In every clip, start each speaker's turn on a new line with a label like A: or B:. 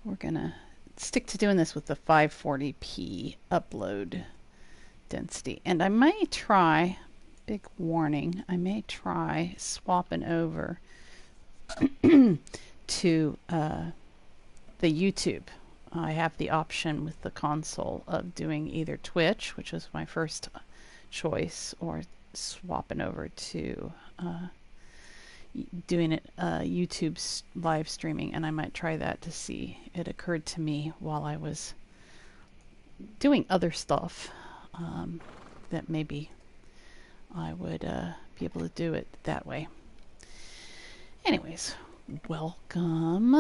A: We're gonna stick to doing this with the 540p upload density. And I may try, big warning, I may try swapping over to the YouTube. I have the option with the console of doing either Twitch, which was my first choice, or swapping over to doing it YouTube live streaming, and I might try that to see. It occurred to me while I was doing other stuff that maybe I would be able to do it that way. Anyways, welcome.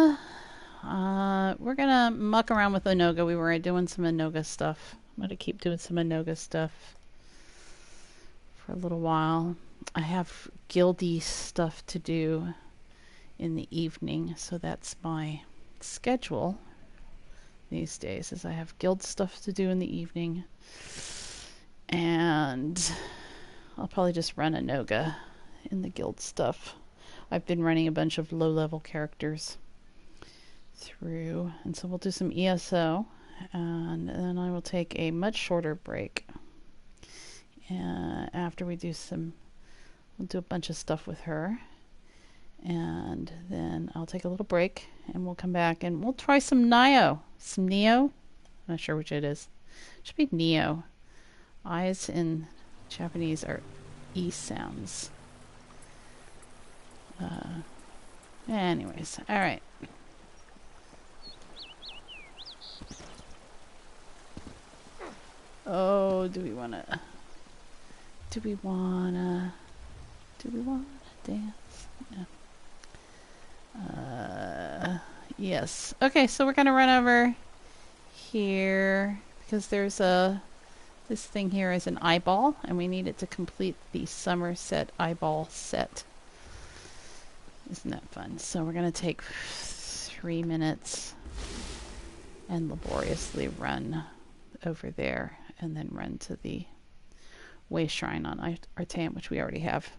A: We're gonna muck around with Enoga. We were doing some Enoga stuff. I'm gonna keep doing some Enoga stuff for a little while. I have guildy stuff to do in the evening, so that's my schedule these days, is I have guild stuff to do in the evening, and I'll probably just run Enoga in the guild stuff. I've been running a bunch of low-level characters through, and so we'll do some ESO, and then I will take a much shorter break after we do some. We'll do a bunch of stuff with her, and then I'll take a little break, and we'll come back and we'll try some Neo. Some Neo? I'm not sure which it is. It should be Neo. Eyes in Japanese are E sounds. Anyways, alright. Oh, do we wanna dance? Yeah. Yes. Okay, so we're gonna run over here because there's this thing here is an eyeball, and we need it to complete the Somerset eyeball set. Isn't that fun? So we're gonna take 3 minutes and laboriously run over there, and then run to the Way Shrine on Artaeum, which we already have.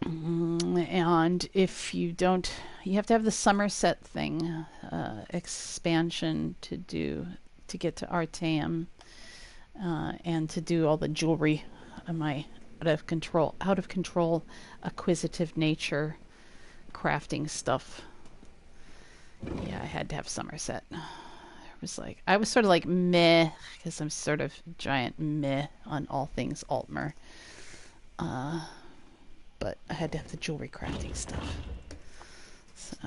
A: And if you don't, you have to have the Somerset thing expansion to get to Artaeum, and to do all the jewelry. My out of control acquisitive nature crafting stuff. Yeah, I had to have Somerset. I was sort of like meh, because I'm sort of giant meh on all things Altmer. But I had to have the jewelry crafting stuff. So,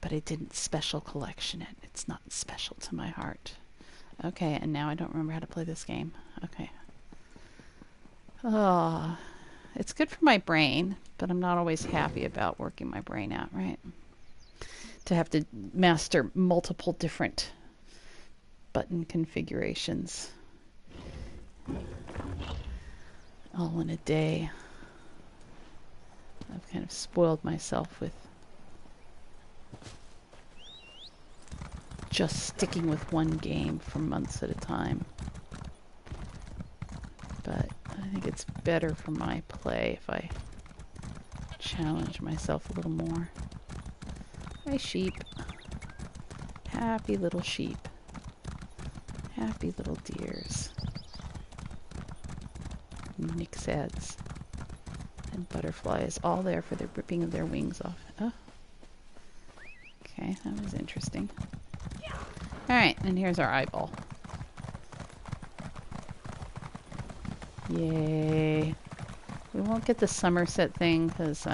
A: but I didn't special collection it. It's not special to my heart. Okay, and now I don't remember how to play this game. Okay. Oh, it's good for my brain, but I'm not always happy about working my brain out, right? To have to master multiple different button configurations all in a day. I've kind of spoiled myself with just sticking with one game for months at a time. But I think it's better for my play if I challenge myself a little more. Hi, sheep. Happy little sheep. Happy little deers. Nixads. And butterflies, all there for the ripping of their wings off. Oh. Okay, that was interesting. Alright, and here's our eyeball. Yay. We won't get the Somerset thing because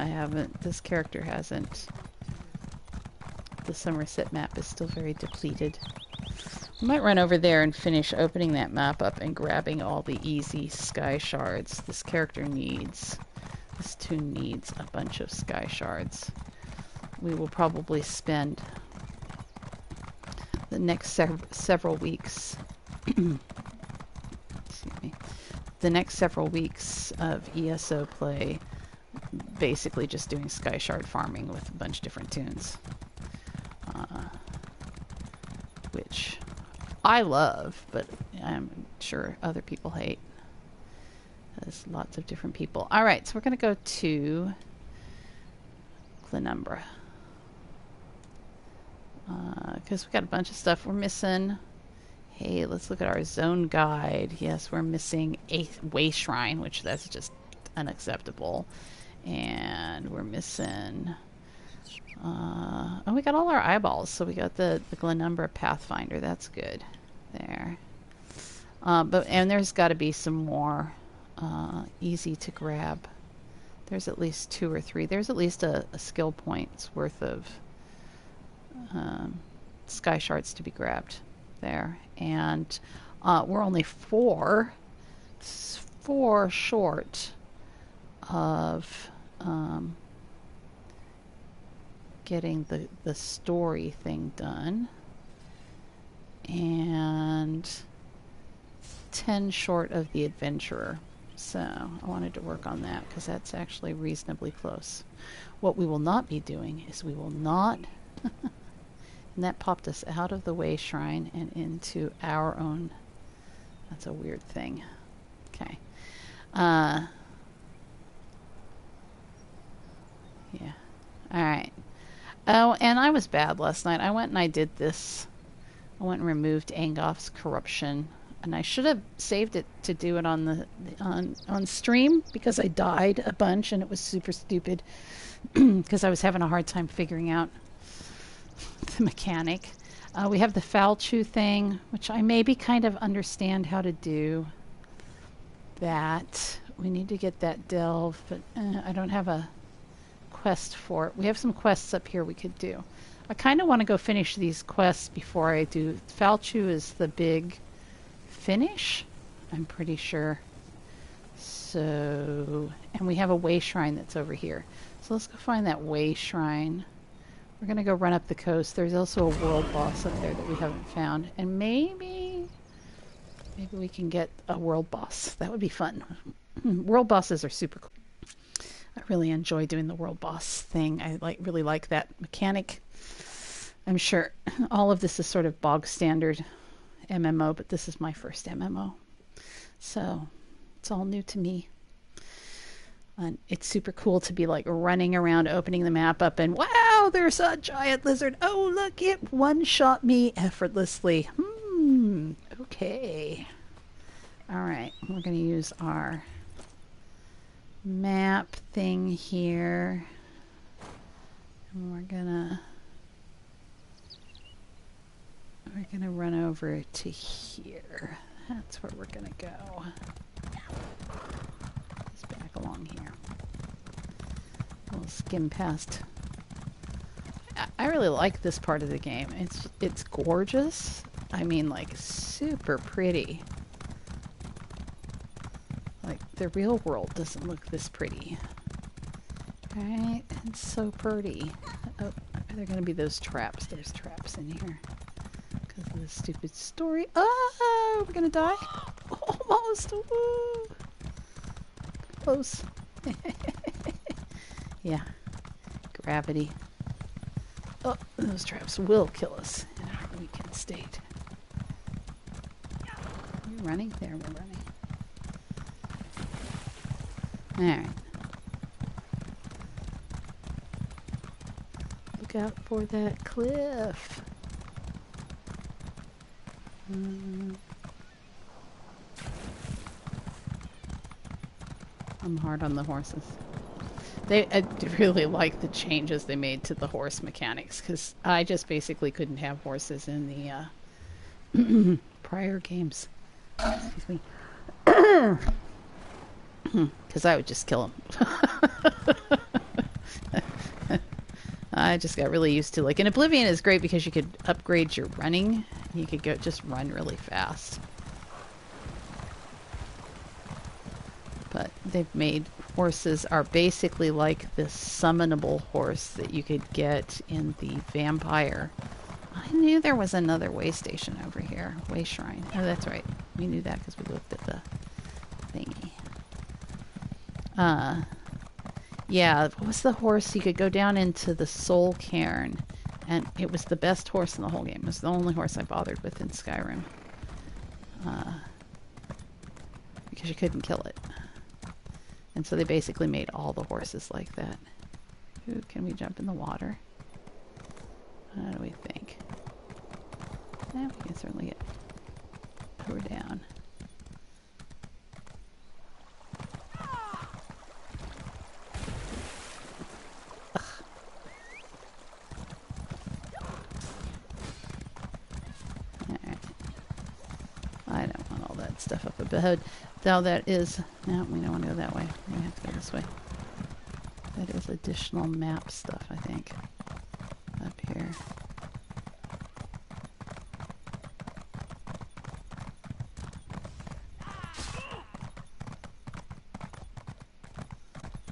A: this character hasn't. The Somerset map is still very depleted. We might run over there and finish opening that map up and grabbing all the easy sky shards. This toon needs a bunch of sky shards. We will probably spend the next several weeks excuse me, the next several weeks of ESO play basically just doing sky shard farming with a bunch of different toons, which I love, but I'm sure other people hate. There's lots of different people. All right, so we're going to go to Glenumbra. Because we've got a bunch of stuff we're missing. Hey, let's look at our zone guide. Yes, we're missing a way shrine, which that's just unacceptable. And we're missing... oh, we got all our eyeballs. So we got the Glenumbra Pathfinder. That's good. There. And there's got to be some more easy to grab. There's at least 2 or 3. There's at least a skill point's worth of sky shards to be grabbed there. And we're only 4 short of getting the story thing done. And 10 short of the adventurer. So I wanted to work on that because that's actually reasonably close. What we will not be doing is we will not... and that popped us out of the way shrine and into our own... That's a weird thing. Okay. Yeah. Alright. Oh, and I was bad last night. I went and I did this. I went and removed Angof's corruption. And I should have saved it to do it on the on stream because I died a bunch and it was super stupid because I was having a hard time figuring out the mechanic. We have the foul chew thing, which I maybe kind of understand how to do. That we need to get that delve, but I don't have a quest for it. We have some quests up here we could do. I kind of want to go finish these quests before I do. Foul chew is the big finish, I'm pretty sure. So, and we have a way shrine that's over here. So let's go find that way shrine. We're going to go run up the coast. There's also a world boss up there that we haven't found. And maybe we can get a world boss. That would be fun. World bosses are super cool. I really enjoy doing the world boss thing. I really like that mechanic. I'm sure all of this is sort of bog standard MMO, but this is my first MMO. So it's all new to me. And it's super cool to be like running around, opening the map up, and wow, there's a giant lizard. Oh, look, it one-shot me effortlessly. Okay. All right, we're going to use our map thing here. And we're gonna run over to here. That's where we're gonna go. Just back along here. We'll skim past. I really like this part of the game. It's gorgeous. I mean, like, super pretty. Like, the real world doesn't look this pretty. Right? It's so pretty. Oh, are there going to be those traps? There's traps in here. Because of the stupid story. Oh, we're going to die? Almost. Woo. Close. Yeah. Gravity. Oh, those traps will kill us in our weakened state. We're running? There, we're running. Alright. Look out for that cliff. I'm hard on the horses. I really like the changes they made to the horse mechanics, because I just basically couldn't have horses in the prior games. Excuse me. Because I would just kill them. I just got really used to, like, in Oblivion is great because you could upgrade your running. You could go just run really fast. But they've made horses are basically like the summonable horse that you could get in the vampire. I knew there was another way station over here. Way shrine. Oh, that's right. We knew that because we looked at the thingy. Yeah, what was the horse? You could go down into the soul cairn, and it was the best horse in the whole game. It was the only horse I bothered with in Skyrim. Because you couldn't kill it. And so they basically made all the horses like that. Ooh, can we jump in the water? How do we think? Yeah, we can certainly get her down. Alright. I don't want all that stuff up above. Now that is... No, we don't want to go that way. We have to go this way. That is additional map stuff, I think. Up here.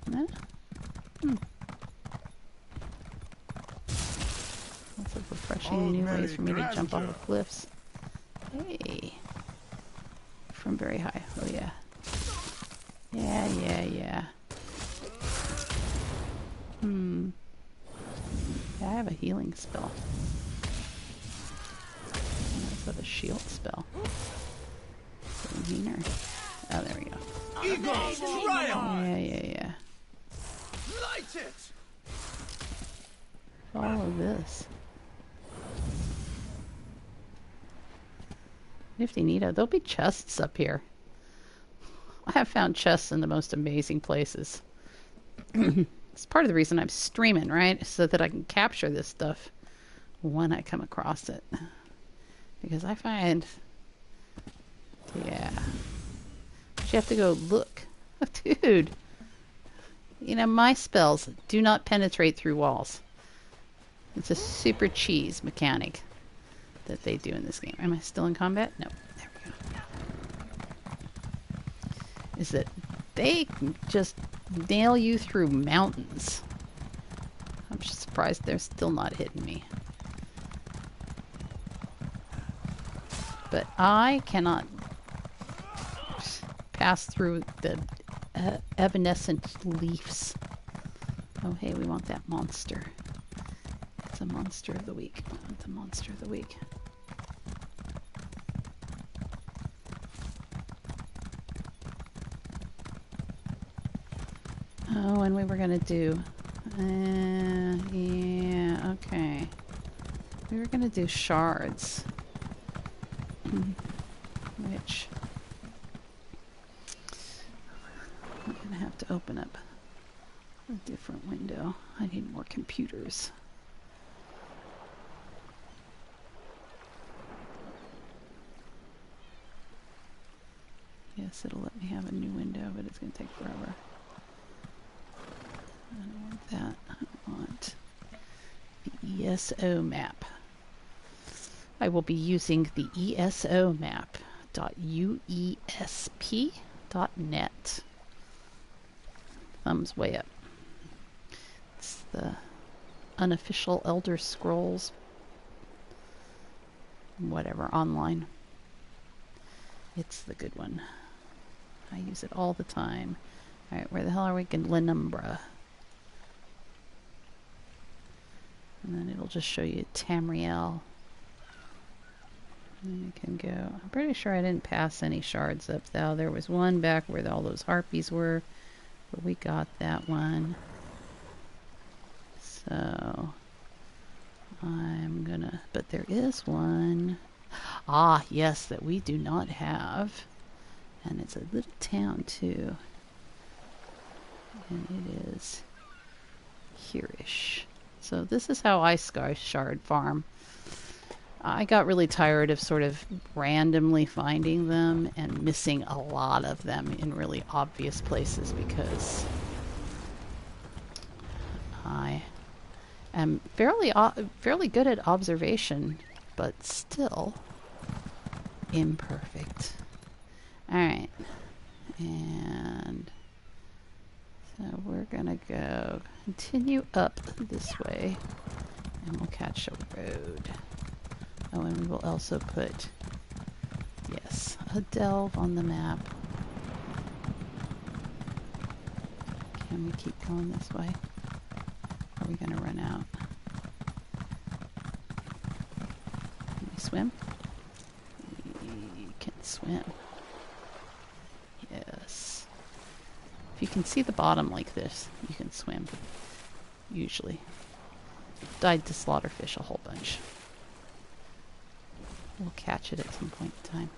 A: No? Lots of refreshing new ways for me to jump off of cliffs. Hey. From very high. Oh yeah. Yeah. Yeah, I have a healing spell. Is that a shield spell? Meaner. Oh, there we go.
B: Eagles triumph!
A: Yeah.
B: Light it!
A: Follow this. Nifty Nita. There'll be chests up here. I have found chests in the most amazing places. It's part of the reason I'm streaming, right? So that I can capture this stuff when I come across it. Because I find... Yeah. But you have to go look. Dude. You know, my spells do not penetrate through walls. It's a super cheese mechanic that they do in this game. Am I still in combat? No. There we go. Is that they just nail you through mountains. I'm just surprised they're still not hitting me. But I cannot pass through the evanescent leaves. Oh, hey, we want that monster. It's a monster of the week. I want the monster of the week. Oh, and we were going to do... yeah, okay. We were going to do shards. Which... I'm going to have to open up a different window. I need more computers. Yes, it'll let me have a new window, but it's going to take forever. I don't want that. I want the ESO map. I will be using the ESO map.uesp.net. Thumbs way up. It's the unofficial Elder Scrolls whatever online. It's the good one. I use it all the time. Alright, where the hell are we? Glenumbra. And then it'll just show you Tamriel. And you can go. I'm pretty sure I didn't pass any shards up though. There was one back where all those harpies were, but we got that one. So I'm gonna, but there is one. Ah, yes, that we do not have. And it's a little town too. And it is here-ish. So this is how I shard farm. I got really tired of sort of randomly finding them and missing a lot of them in really obvious places because I am fairly good at observation, but still imperfect. Alright. And so we're gonna go continue up this way and we'll catch a road. Oh, and we will also put, yes, a delve on the map. Can we keep going this way? Are we going to run out? Can we swim? We can swim. Yes. If you can see the bottom like this, you can swim. Usually. Died to slaughterfish a whole bunch. We'll catch it at some point in time.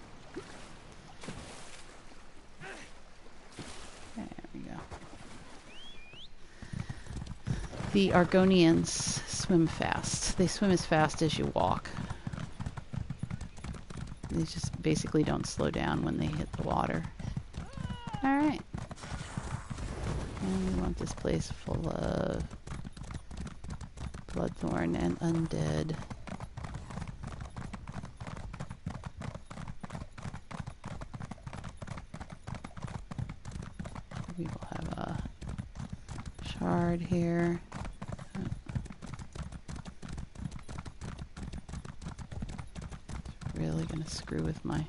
A: There we go. The Argonians swim fast. They swim as fast as you walk. They just basically don't slow down when they hit the water. Alright. And we want this place full of bloodthorn and undead. We will have a shard here. It's really gonna screw with my...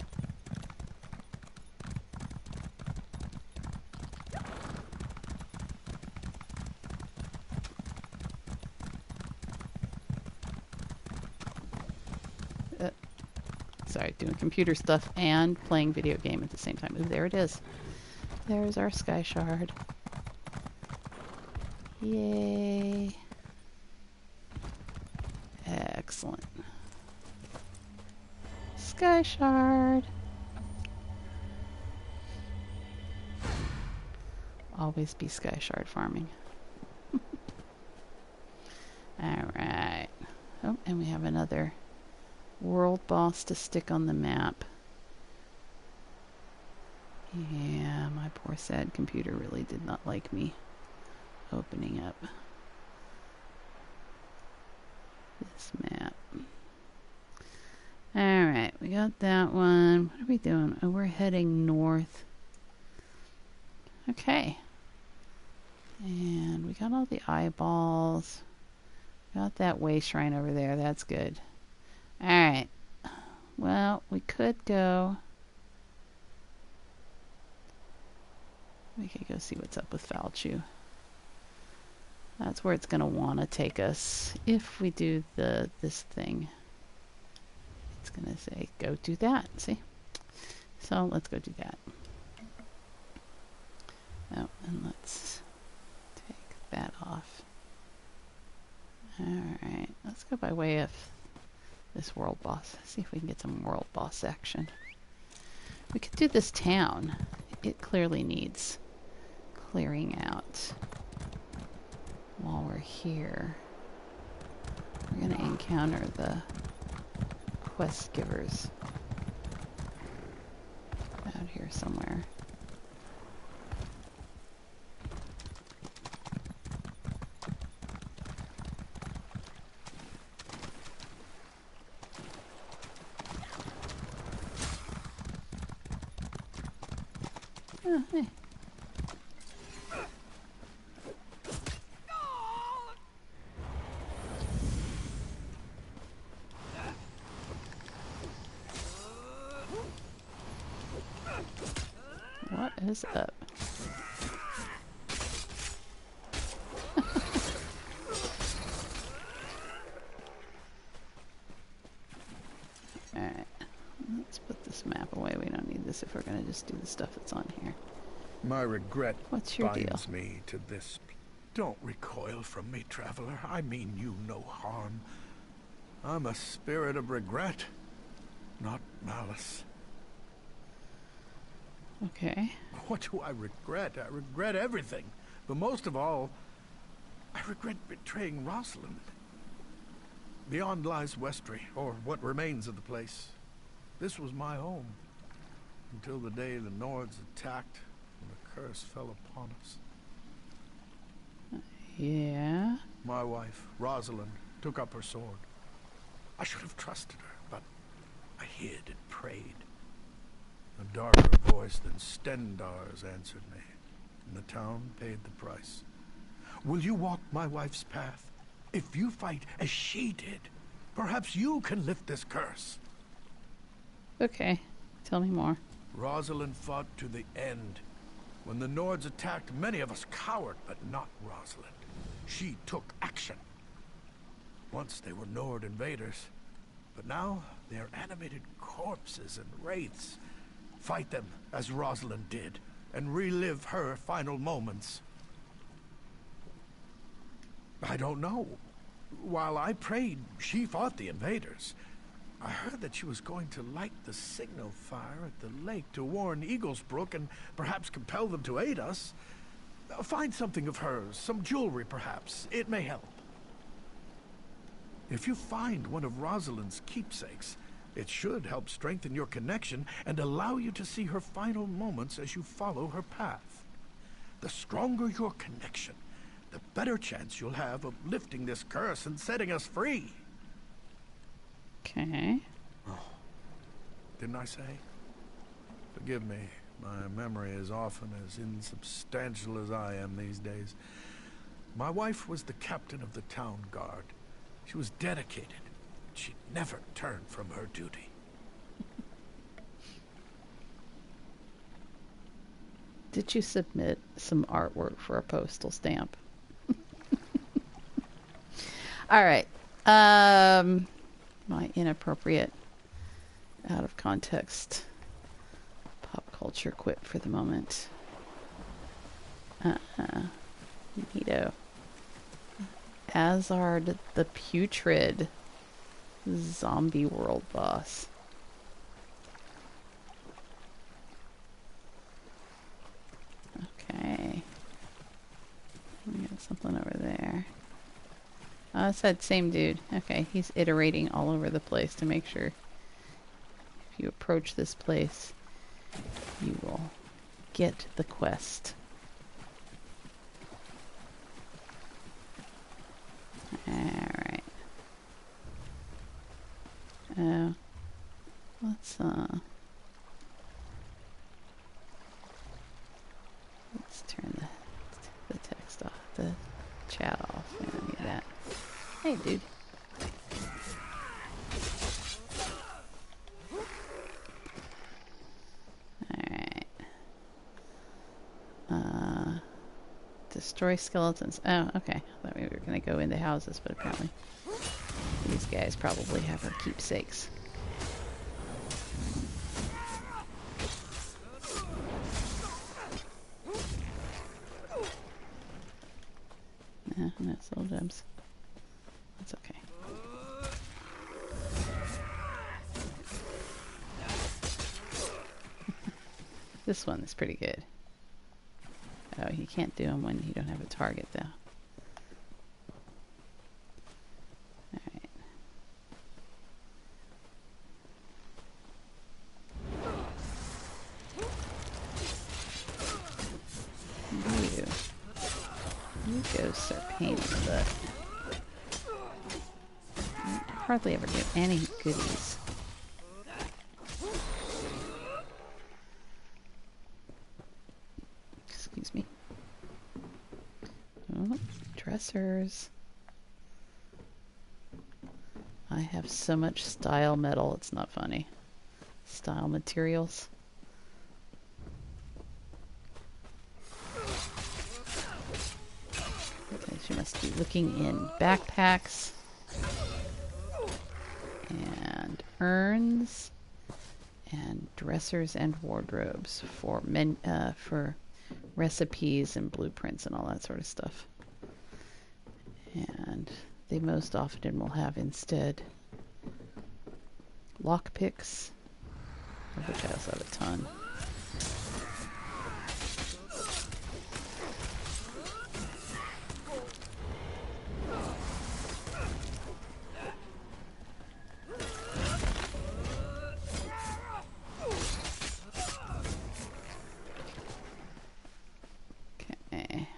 A: Sorry, doing computer stuff and playing video game at the same time. Ooh, there it is. There's our sky shard. Yay. Excellent. Sky shard. Always be sky shard farming. Alright. Oh, and we have another world boss to stick on the map. Yeah, my poor sad computer really did not like me opening up this map. Alright, we got that one. What are we doing? Oh, we're heading north. Okay. And we got all the eyeballs. Got that way shrine over there. That's good. Alright. Well, we could go... We could go see what's up with Falchu. That's where it's going to want to take us if we do this thing. It's going to say, go do that. See? So let's go do that. Oh, and let's take that off. Alright, let's go by way of this world boss. See if we can get some world boss action. We could do this town. It clearly needs clearing out. While we're here, we're going to encounter the quest givers out here somewhere. Oh, hey. What is up? Alright. Let's put this map away. We don't need this if we're going to just do the stuff that's on here.
B: My regret
A: What's your deal?
B: binds me to this. Don't recoil from me, traveler. I mean you no harm. I'm a spirit of regret, not malice.
A: Okay.
B: What do I regret? I regret everything. But most of all, I regret betraying Rosalind. Beyond lies Westry, or what remains of the place. This was my home, until the day the Nords attacked and the curse fell upon us.
A: Yeah.
B: My wife, Rosalind, took up her sword. I should have trusted her, but I hid and prayed. A darker voice than Stendar's answered me, and the town paid the price. Will you walk my wife's path? If you fight as she did, perhaps you can lift this curse.
A: Okay. Tell me more.
B: Rosalind fought to the end. When the Nords attacked, many of us cowered, but not Rosalind. She took action. Once they were Nord invaders, but now they are animated corpses and wraiths. Fight them as Rosalind did, and relive her final moments? I don't know. While I prayed, she fought the invaders. I heard that she was going to light the signal fire at the lake to warn Eaglesbrook and perhaps compel them to aid us. Find something of hers, some jewelry perhaps. It may help. If you find one of Rosalind's keepsakes, it should help strengthen your connection and allow you to see her final moments as you follow her path. The stronger your connection, the better chance you'll have of lifting this curse and setting us free.
A: Okay.
B: Oh, didn't I say? Forgive me. My memory is often as insubstantial as I am these days. My wife was the captain of the town guard. She was dedicated. She never turned from her duty.
A: Did you submit some artwork for a postal stamp? All right. My inappropriate, out of context, pop culture quip for the moment. Neato. Azard the Putrid, zombie world boss. Okay. We got something over there. Oh, it's that same dude. Okay, he's iterating all over the place to make sure if you approach this place, you will get the quest. Alright. Let's turn the text off, the chat off. We don't need that. Hey, dude. Alright. Destroy skeletons. Oh, okay. I thought we were going to go into houses, but apparently these guys probably have our keepsakes. No soul gems. That's okay. This one is pretty good. Oh, you can't do them when you don't have a target, though. Alright. You ghosts are pain in the butt. I hardly ever get any goodies. Excuse me. Oh, dressers. I have so much style metal, it's not funny. Style materials. Okay, she must be looking in backpacks and urns and dressers and wardrobes for for recipes and blueprints and all that sort of stuff. And they most often will have instead lockpicks, of which I also have a ton. Okay.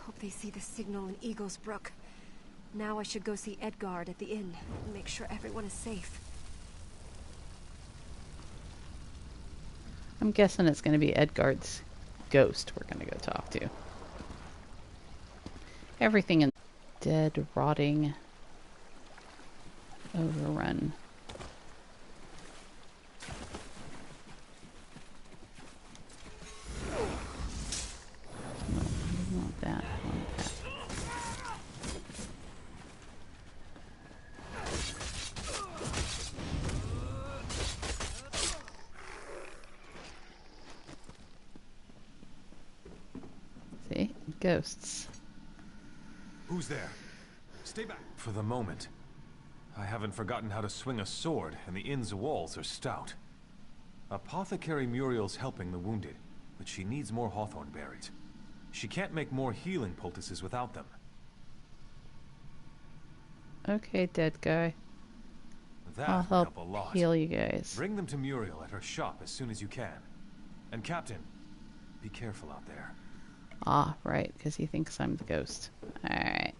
C: hope they see the signal in Eagles Brook. Now I should go see Edgard at the inn and make sure everyone is safe.
A: I'm guessing it's going to be Edgard's ghost we're going to go talk to. Everything in dead, rotting, overrun. No, I want that. I want that. See? Ghosts.
D: Who's there? Stay back. For the moment. I haven't forgotten how to swing a sword, and the inn's walls are stout. Apothecary Muriel's helping the wounded, but she needs more hawthorn berries. She can't make more healing poultices without them.
A: Okay, dead guy.
D: That
A: I'll
D: would
A: help
D: help a lot.
A: heal you guys.
D: Bring them to Muriel at her shop as soon as you can. And Captain, be careful out there.
A: Ah, right, because he thinks I'm the ghost. Alright.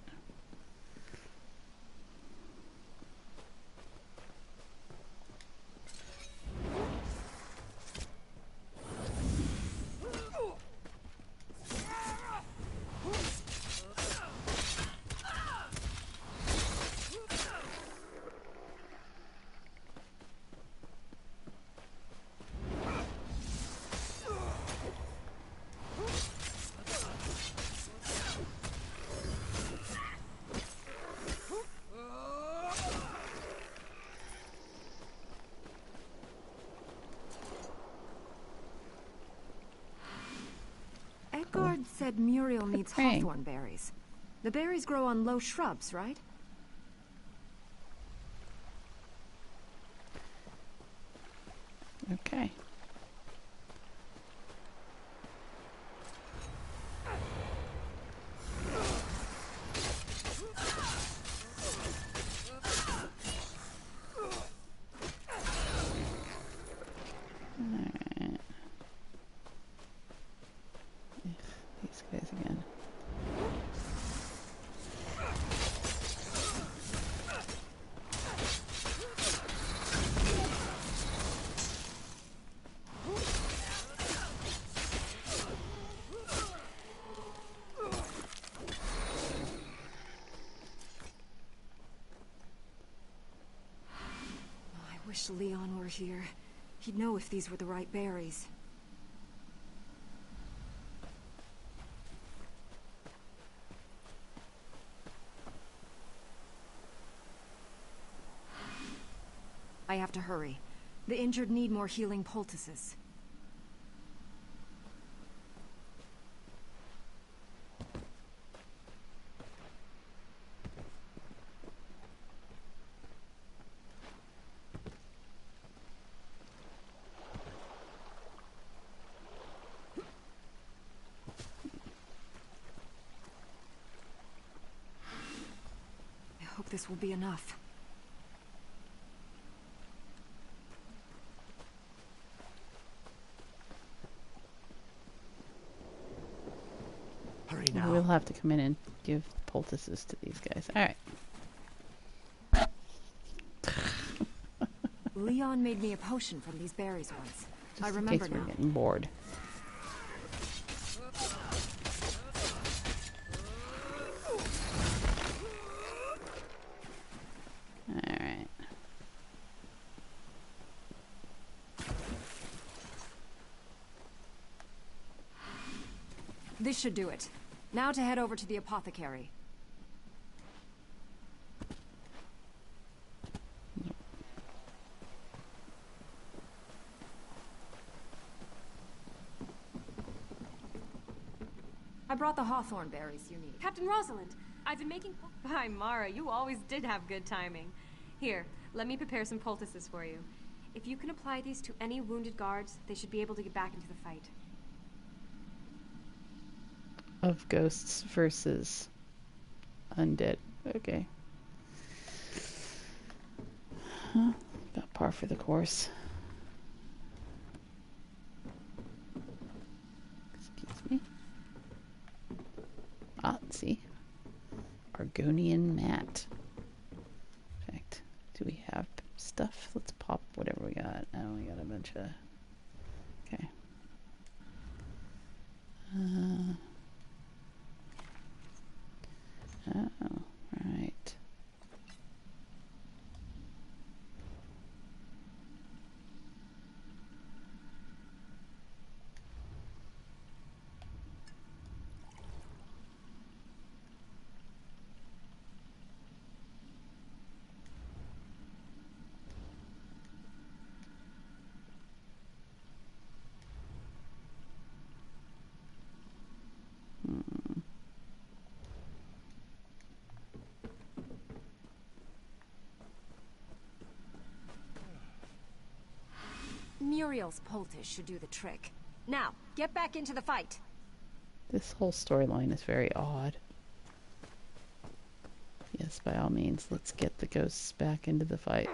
C: Edgard said Muriel needs
A: praying.
C: hawthorn berries. The berries grow on low shrubs, right?
A: Okay. Alright. These guys again.
C: I wish Leon were here. He'd know if these were the right berries. I have to hurry. The injured need more healing poultices. I hope this will be enough.
B: Hurry now.
A: We'll have to come in and give poultices to these guys. Alright.
C: Leon made me a potion from these berries once.
A: Just
C: I
A: in
C: remember
A: case we're
C: now.
A: getting bored. Alright.
C: This should do it. Now to head over to the apothecary. I brought the hawthorn berries you need.
E: Captain Rosalind, I've been making... Hi, Mara, you always did have good timing. Here, let me prepare some poultices for you. If you can apply these to any wounded guards, they should be able to get back into the fight.
A: Of ghosts versus undead. Okay. Huh, about par for the course. Excuse me. Ah, see? Argonian mat. In fact, do we have stuff? Let's pop whatever we got. Oh, we got a bunch of... Okay. Oh, right.
C: Muriel's poultice should do the trick. Now, get back into the fight.
A: This whole storyline is very odd. Yes, by all means, let's get the ghosts back into the fight.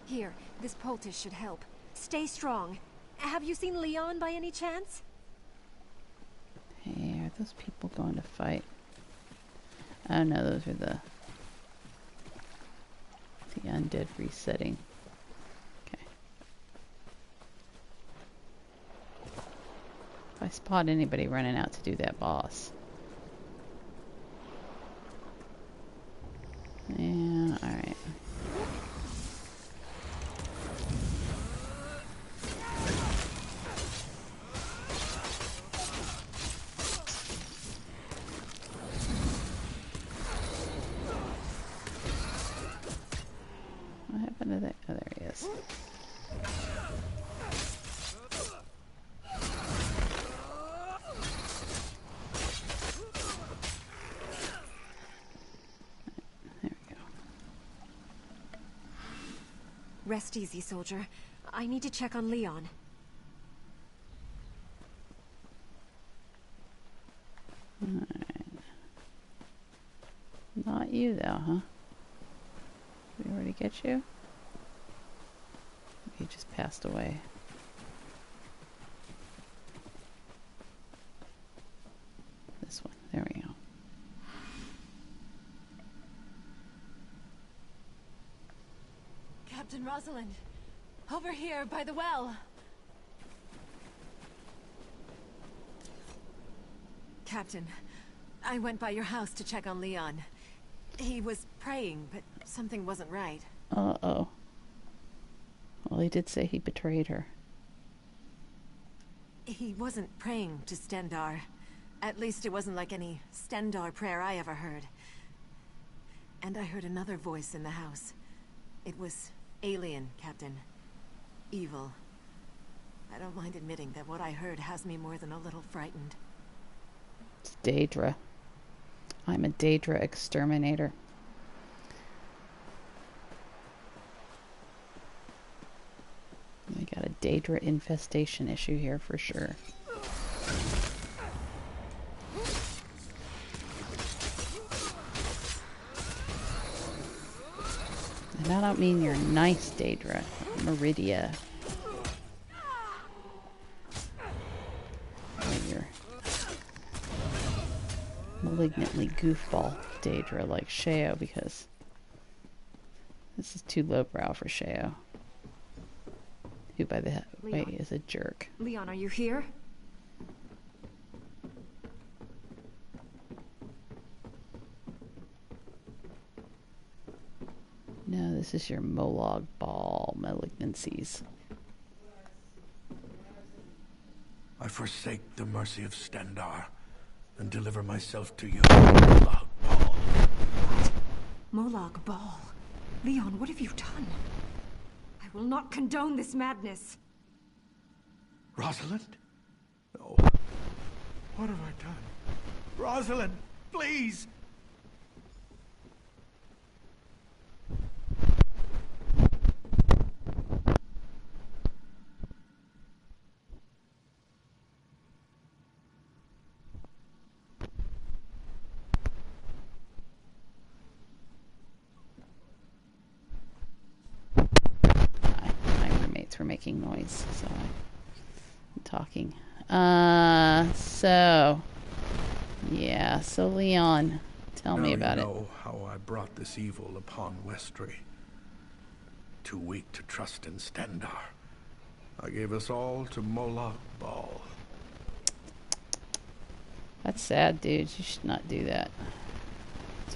C: Here, this poultice should help. Stay strong. Have you seen Leon by any chance?
A: Hey, are those people going to fight? Oh no, those are the undead resetting. Okay. If I spot anybody running out to do that boss. Yeah, alright. What happened to that? Oh, there he is. There we go.
C: Rest easy, soldier. I need to check on Leon.
A: Alright. Not you, though, huh? Did we already get you? He just passed away. This one. There we go.
F: Captain Rosalind, over here by the well. Captain, I went by your house to check on Leon. He was praying, but something wasn't right.
A: Uh-oh. Well, he did say he betrayed her.
F: He wasn't praying to Stendar. At least it wasn't like any Stendar prayer I ever heard. And I heard another voice in the house. It was alien, Captain. Evil. I don't mind admitting that what I heard has me more than a little frightened.
A: It's Daedra. I'm a Daedra exterminator. We got a Daedra infestation issue here for sure. And I don't mean your nice Daedra, Meridia. Or your malignantly goofball Daedra like Sheo, because this is too lowbrow for Sheo. Who, by the way, is a jerk.
C: Leon, are you here?
A: No, this is your Molag Ball malignancies.
B: I forsake the mercy of Stendar and deliver myself to you, Molag Ball.
C: Molag Ball. Leon, what have you done? I will not condone this madness.
B: Rosalind? No. What have I done? Rosalind, please!
A: for making noise, so I'm talking. So Leon, tell me about it.
B: Now you know how I brought this evil upon Westry. Too weak to trust in Stendar, I gave us all to Moloch Ball.
A: That's sad, dude. You should not do that.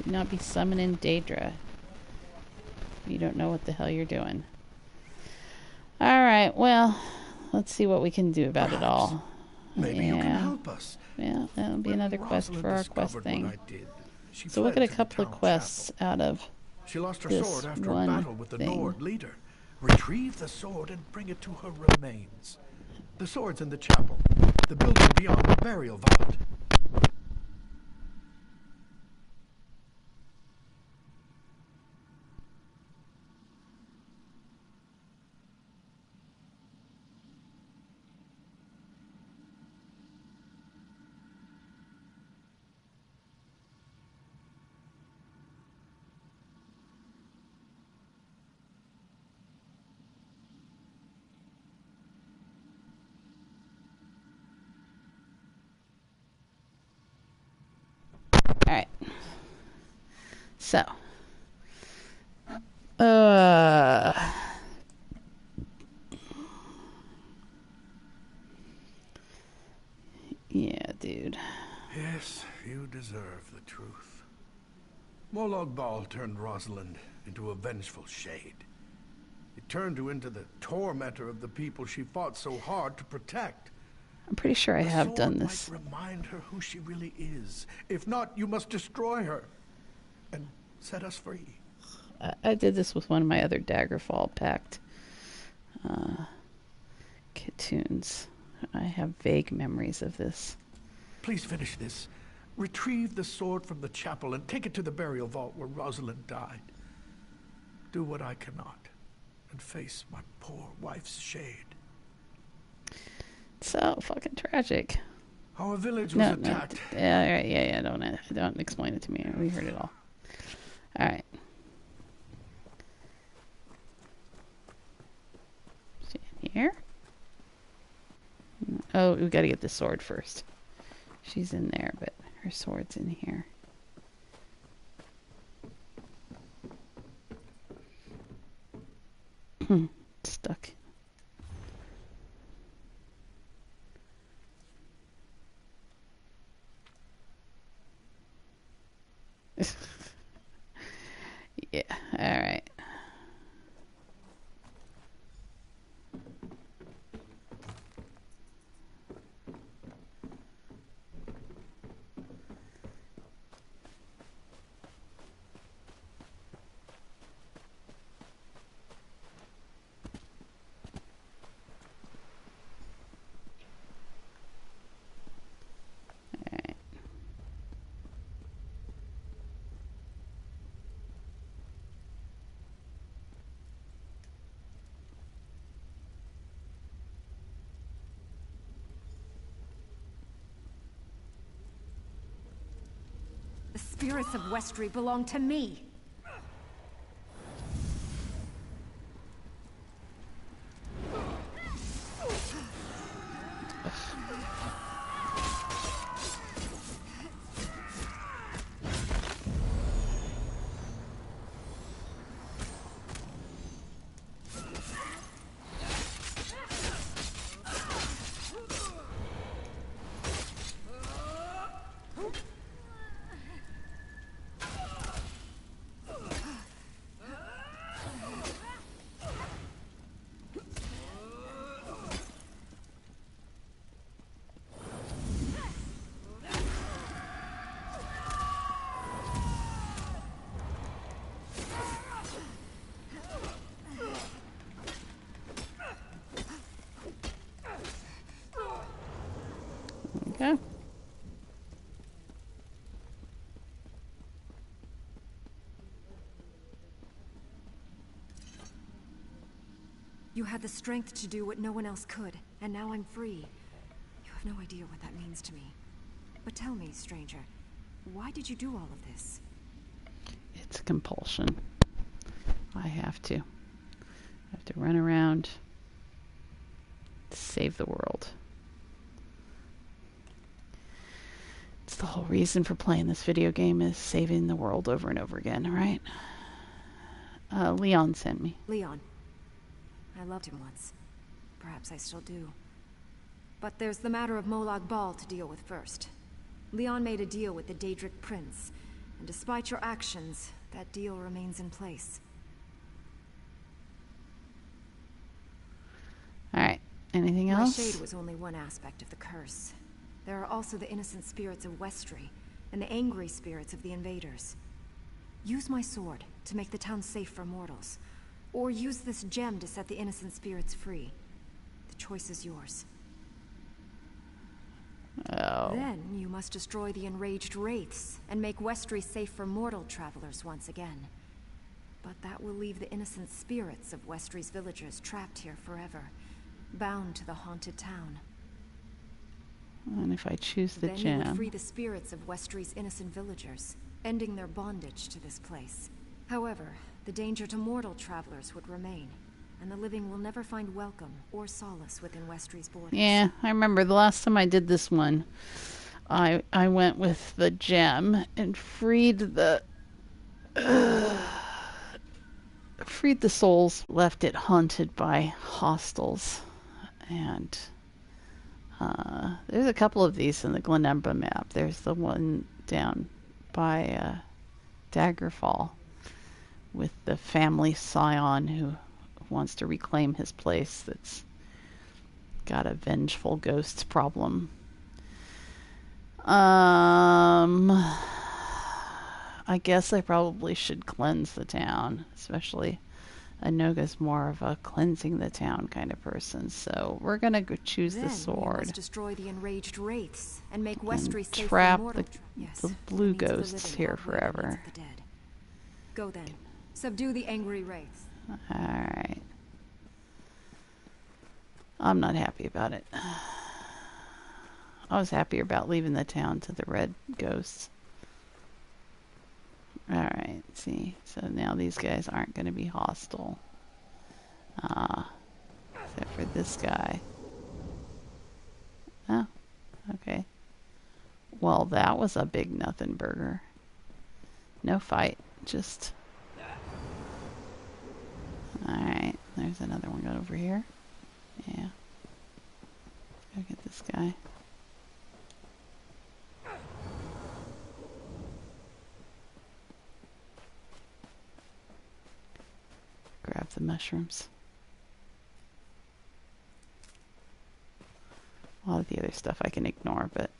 A: Do not be summoning Daedra. You don't know what the hell you're doing. Alright, well, let's see what we can do about it all.
B: Maybe you can help us.
A: Yeah, that'll be another quest for our quest thing. So we'll
B: fled
A: get a
B: to the
A: couple of
B: town
A: quests out of
B: She lost her
A: this
B: sword after a
A: one
B: battle with the
A: thing.
B: Nord leader. Retrieve the sword and bring it to her remains. The sword's in the chapel, the building beyond the burial vault.
A: Alright. So. Yeah, dude.
B: Yes, you deserve the truth. Moloch Ball turned Rosalind into a vengeful shade. It turned her into the tormentor of the people she fought so hard to protect.
A: I'm pretty sure I have done
B: The
A: this.
B: sword might remind her who she really is. If not, you must destroy her and set us free.
A: I did this with one of my other Daggerfall pact Katoons. I have vague memories of this.
B: Please finish this. Retrieve the sword from the chapel and take it to the burial vault where Rosalind died. Do what I cannot and face my poor wife's shade.
A: So fucking tragic.
B: Our village was
A: No.
B: attacked.
A: Yeah. Don't explain it to me. We heard it all. All right. Here. Oh, we got to get the sword first. She's in there, but her sword's in here. Stuck. Yeah, all right.
C: The spirits of Westry belong to me.
A: Okay.
C: You had the strength to do what no one else could, and now I'm free. You have no idea what that means to me. But tell me, stranger, why did you do all of this?
A: It's compulsion. I have to run around save the world. It's the whole reason for playing this video game, is saving the world over and over again, right? Leon sent me.
C: Leon. I loved him once. Perhaps I still do. But there's the matter of Molag Bal to deal with first. Leon made a deal with the Daedric Prince, and despite your actions, that deal remains in place.
A: Alright, anything else?
C: My shade was only one aspect of the curse. There are also the innocent spirits of Westry, and the angry spirits of the invaders. Use my sword to make the town safe for mortals, or use this gem to set the innocent spirits free. The choice is yours.
A: Oh.
C: Then you must destroy the enraged wraiths and make Westry safe for mortal travelers once again. But that will leave the innocent spirits of Westry's villagers trapped here forever, bound to the haunted town.
A: And if I choose the
C: Then you would
A: gem...
C: free the spirits of Westry's innocent villagers, ending their bondage to this place. However, the danger to mortal travelers would remain, and the living will never find welcome or solace within Westry's borders.
A: Yeah, I remember the last time I did this one, I went with the gem and freed the souls, left it haunted by hostiles. And there's a couple of these in the Glenemba map. There's the one down by Daggerfall with the family scion who wants to reclaim his place, that's got a vengeful ghosts problem. I guess I probably should cleanse the town, especially Anoga's more of a cleansing the town kind of person, so we're gonna go choose the sword.
C: You must destroy the enraged wraiths and make Westry safe
A: trap
C: for mortal
A: the blue ghosts here forever.
C: Go then. Subdue the angry wraiths.
A: Alright. I'm not happy about it. I was happier about leaving the town to the red ghosts. Alright, see. So now these guys aren't going to be hostile. Except for this guy. Oh, okay. Well, that was a big nothing burger. No fight, just... Alright, there's another one going over here. Yeah. Go get this guy. Grab the mushrooms. A lot of the other stuff I can ignore, but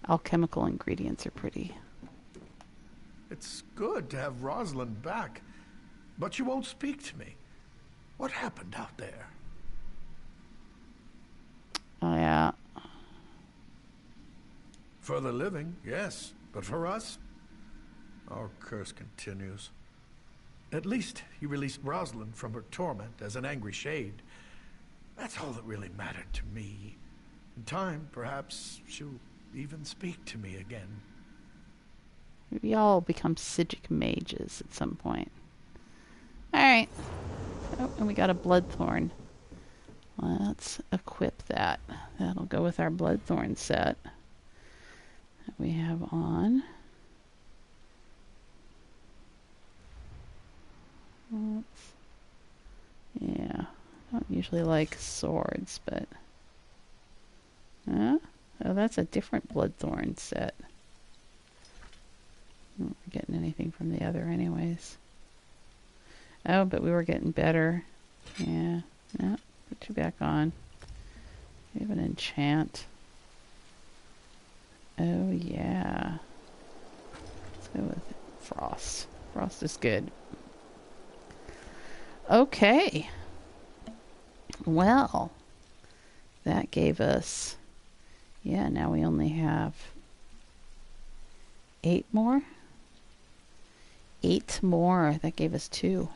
A: alchemical ingredients are pretty.
B: It's good to have Rosalind back, but you won't speak to me. What happened out there?
A: Oh, yeah.
B: For the living, yes. But for us, our curse continues. At least you released Rosalind from her torment as an angry shade. That's all that really mattered to me. In time, perhaps she'll even speak to me again.
A: Maybe I'll become Psijic mages at some point. Alright. Oh, and we got a Bloodthorn. Let's equip that. That'll go with our Bloodthorn set that we have on. Yeah, I don't usually like swords, but... Oh, that's a different Bloodthorn set. I'm not getting anything from the other anyways. Oh, but we were getting better. Yeah, no, put you back on. We have an enchant. Oh, yeah. Let's go with Frost. Frost is good. Okay. Well, that gave us... Yeah, now we only have 8 more. 8 more. That gave us 2.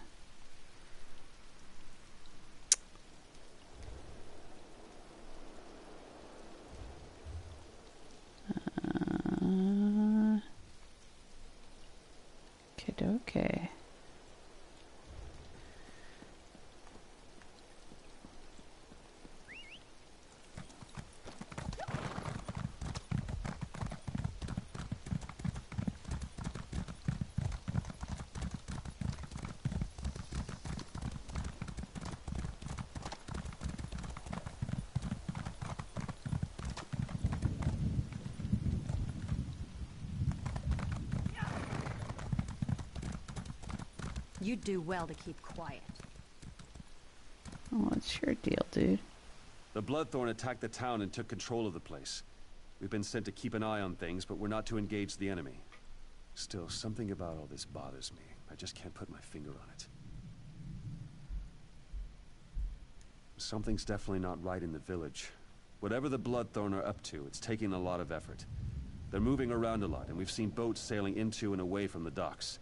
A: Okay.
G: You'd do well to keep quiet.
A: Oh, what's your deal, dude?
H: The Bloodthorn attacked the town and took control of the place. We've been sent to keep an eye on things, but we're not to engage the enemy. Still, something about all this bothers me. I just can't put my finger on it. Something's definitely not right in the village. Whatever the Bloodthorn are up to, it's taking a lot of effort. They're moving around a lot, and we've seen boats sailing into and away from the docks.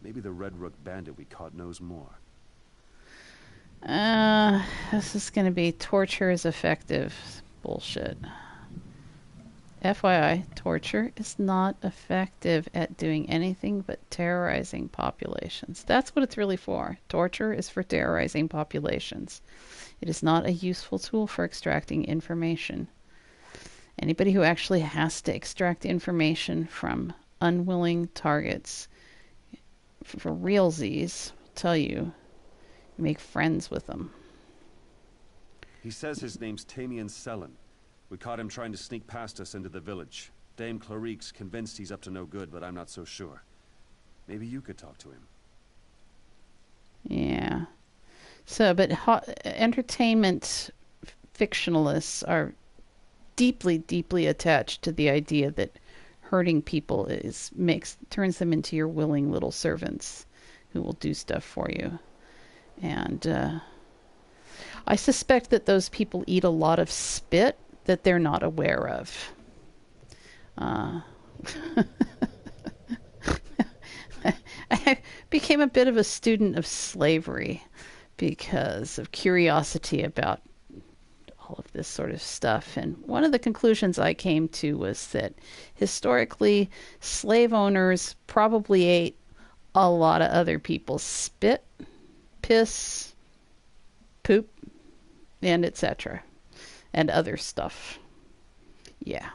H: Maybe the Red Rook bandit we caught knows more.
A: This is gonna be torture is effective. Bullshit. FYI, torture is not effective at doing anything but terrorizing populations. That's what it's really for. Torture is for terrorizing populations. It is not a useful tool for extracting information. Anybody who actually has to extract information from unwilling targets for realsies will tell you make friends with them.
H: He says his name's Tamian Sellen. We caught him trying to sneak past us into the village. Dame Clarique's convinced he's up to no good, but I'm not so sure. Maybe you could talk to him.
A: Yeah. So, but entertainment fictionalists are deeply, deeply attached to the idea that hurting people turns them into your willing little servants who will do stuff for you. And I suspect that those people eat a lot of spit that they're not aware of. I became a bit of a student of slavery because of curiosity about all of this sort of stuff. And one of the conclusions I came to was that historically, slave owners probably ate a lot of other people's spit, piss, poop, and etc. and other stuff. Yeah.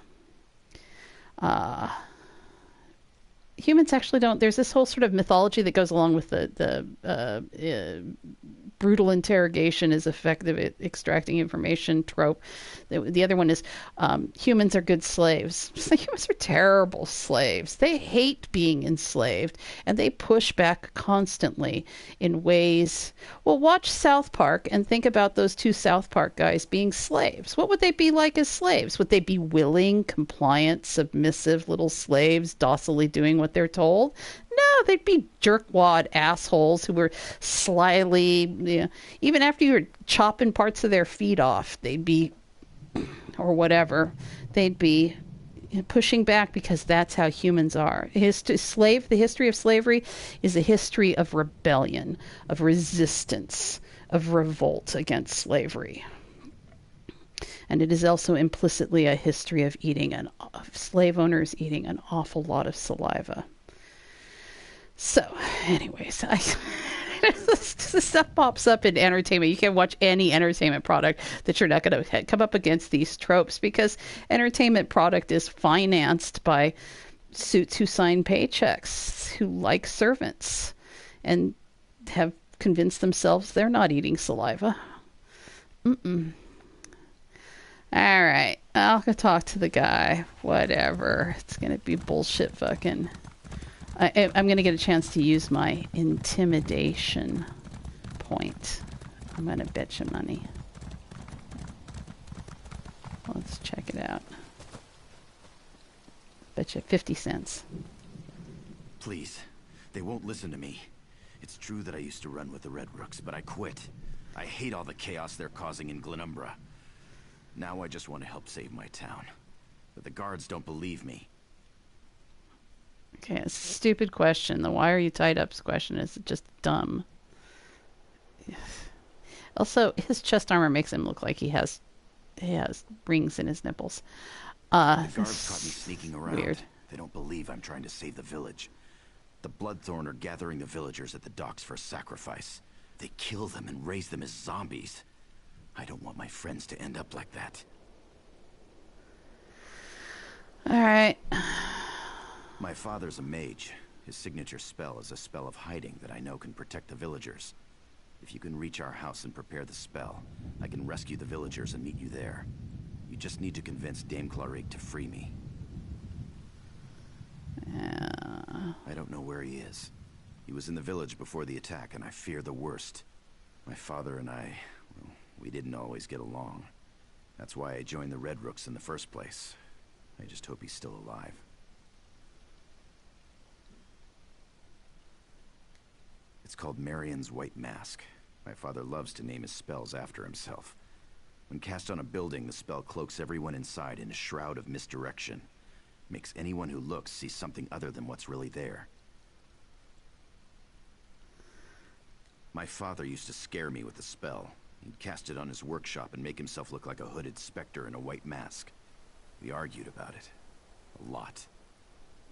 A: Humans actually don't. There's this whole sort of mythology that goes along with the brutal interrogation is effective at extracting information trope. The other one is humans are good slaves. So humans are terrible slaves. They hate being enslaved, and they push back constantly in ways. Well, watch South Park and think about those two South Park guys being slaves. What would they be like as slaves? Would they be willing, compliant, submissive little slaves, docilely doing what they're told? No, they'd be jerkwad assholes who were slyly, even after you were chopping parts of their feet off, they'd be, or whatever, they'd be pushing back because that's how humans are. The history of slavery is a history of rebellion, of resistance, of revolt against slavery. And it is also implicitly a history of slave owners eating an awful lot of saliva. So, anyways, this stuff pops up in entertainment. You can't watch any entertainment product that you're not going to come up against these tropes, because entertainment product is financed by suits who sign paychecks, who like servants, and have convinced themselves they're not eating saliva. All right, I'll go talk to the guy. Whatever. It's going to be bullshit fucking... I'm going to get a chance to use my intimidation point. I'm going to bet you money. Let's check it out. Bet you 50 cents.
I: Please, they won't listen to me. It's true that I used to run with the Red Rooks, but I quit. I hate all the chaos they're causing in Glenumbra. Now I just want to help save my town. But the guards don't believe me.
A: Okay, it's a stupid question. The why are you tied up question is just dumb. Also, his chest armor makes him look like he has rings in his nipples.
I: The guards caught me sneaking around.
A: Weird.
I: They don't believe I'm trying to save the village. The Bloodthorn are gathering the villagers at the docks for sacrifice. They kill them and raise them as zombies. I don't want my friends to end up like that.
A: All right.
I: My father's a mage. His signature spell is a spell of hiding that I know can protect the villagers. If you can reach our house and prepare the spell, I can rescue the villagers and meet you there. You just need to convince Dame Clarique to free me. I don't know where he is. He was in the village before the attack, and I fear the worst. My father and I, well, we didn't always get along. That's why I joined the Red Rooks in the first place. I just hope he's still alive. It's called Marion's White Mask. My father loves to name his spells after himself. When cast on a building, the spell cloaks everyone inside in a shroud of misdirection. Makes anyone who looks see something other than what's really there. My father used to scare me with the spell. He'd cast it on his workshop and make himself look like a hooded specter in a white mask. We argued about it. A lot.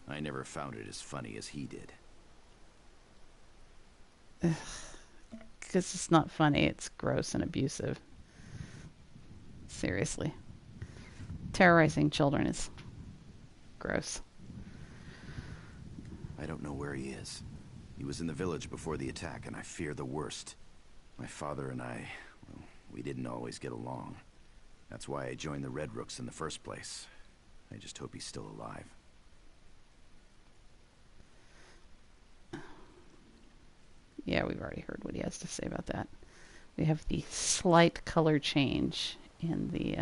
I: I never found it as funny as he did.
A: Because it's not funny, it's gross and abusive. Seriously. Terrorizing children is gross.
I: I don't know where he is. He was in the village before the attack, and I fear the worst. My father and I, well, we didn't always get along. That's why I joined the Red Rooks in the first place. I just hope he's still alive.
A: Yeah, we've already heard what he has to say about that. We have the slight color change in the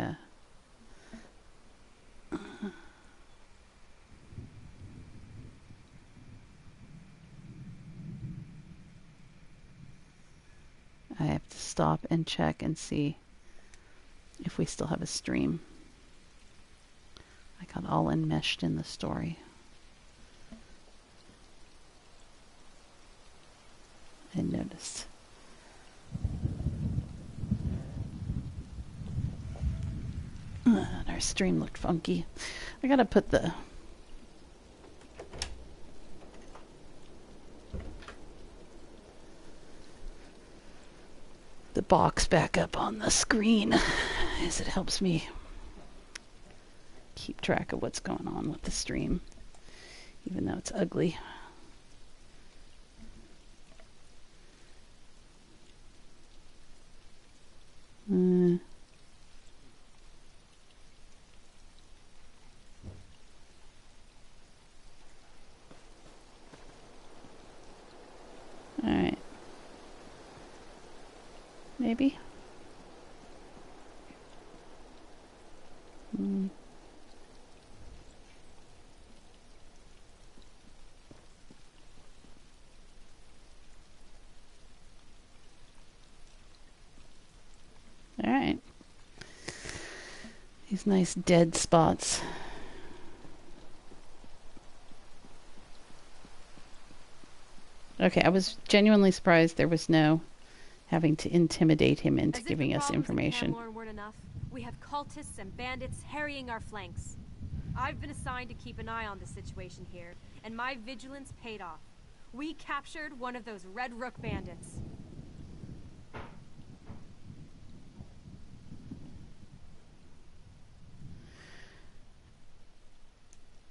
A: I have to stop and check and see if we still have a stream. I got all enmeshed in the story. I noticed. Our stream looked funky. I gotta put the box back up on the screen, as it helps me keep track of what's going on with the stream, even though it's ugly. Alright. Maybe? Alright. These nice dead spots. Okay, I was genuinely surprised there was no having to intimidate him into giving us information.
E: Weren't enough. We have cultists and bandits harrying our flanks. I've been assigned to keep an eye on the situation here, and my vigilance paid off. We captured one of those Red Rook bandits.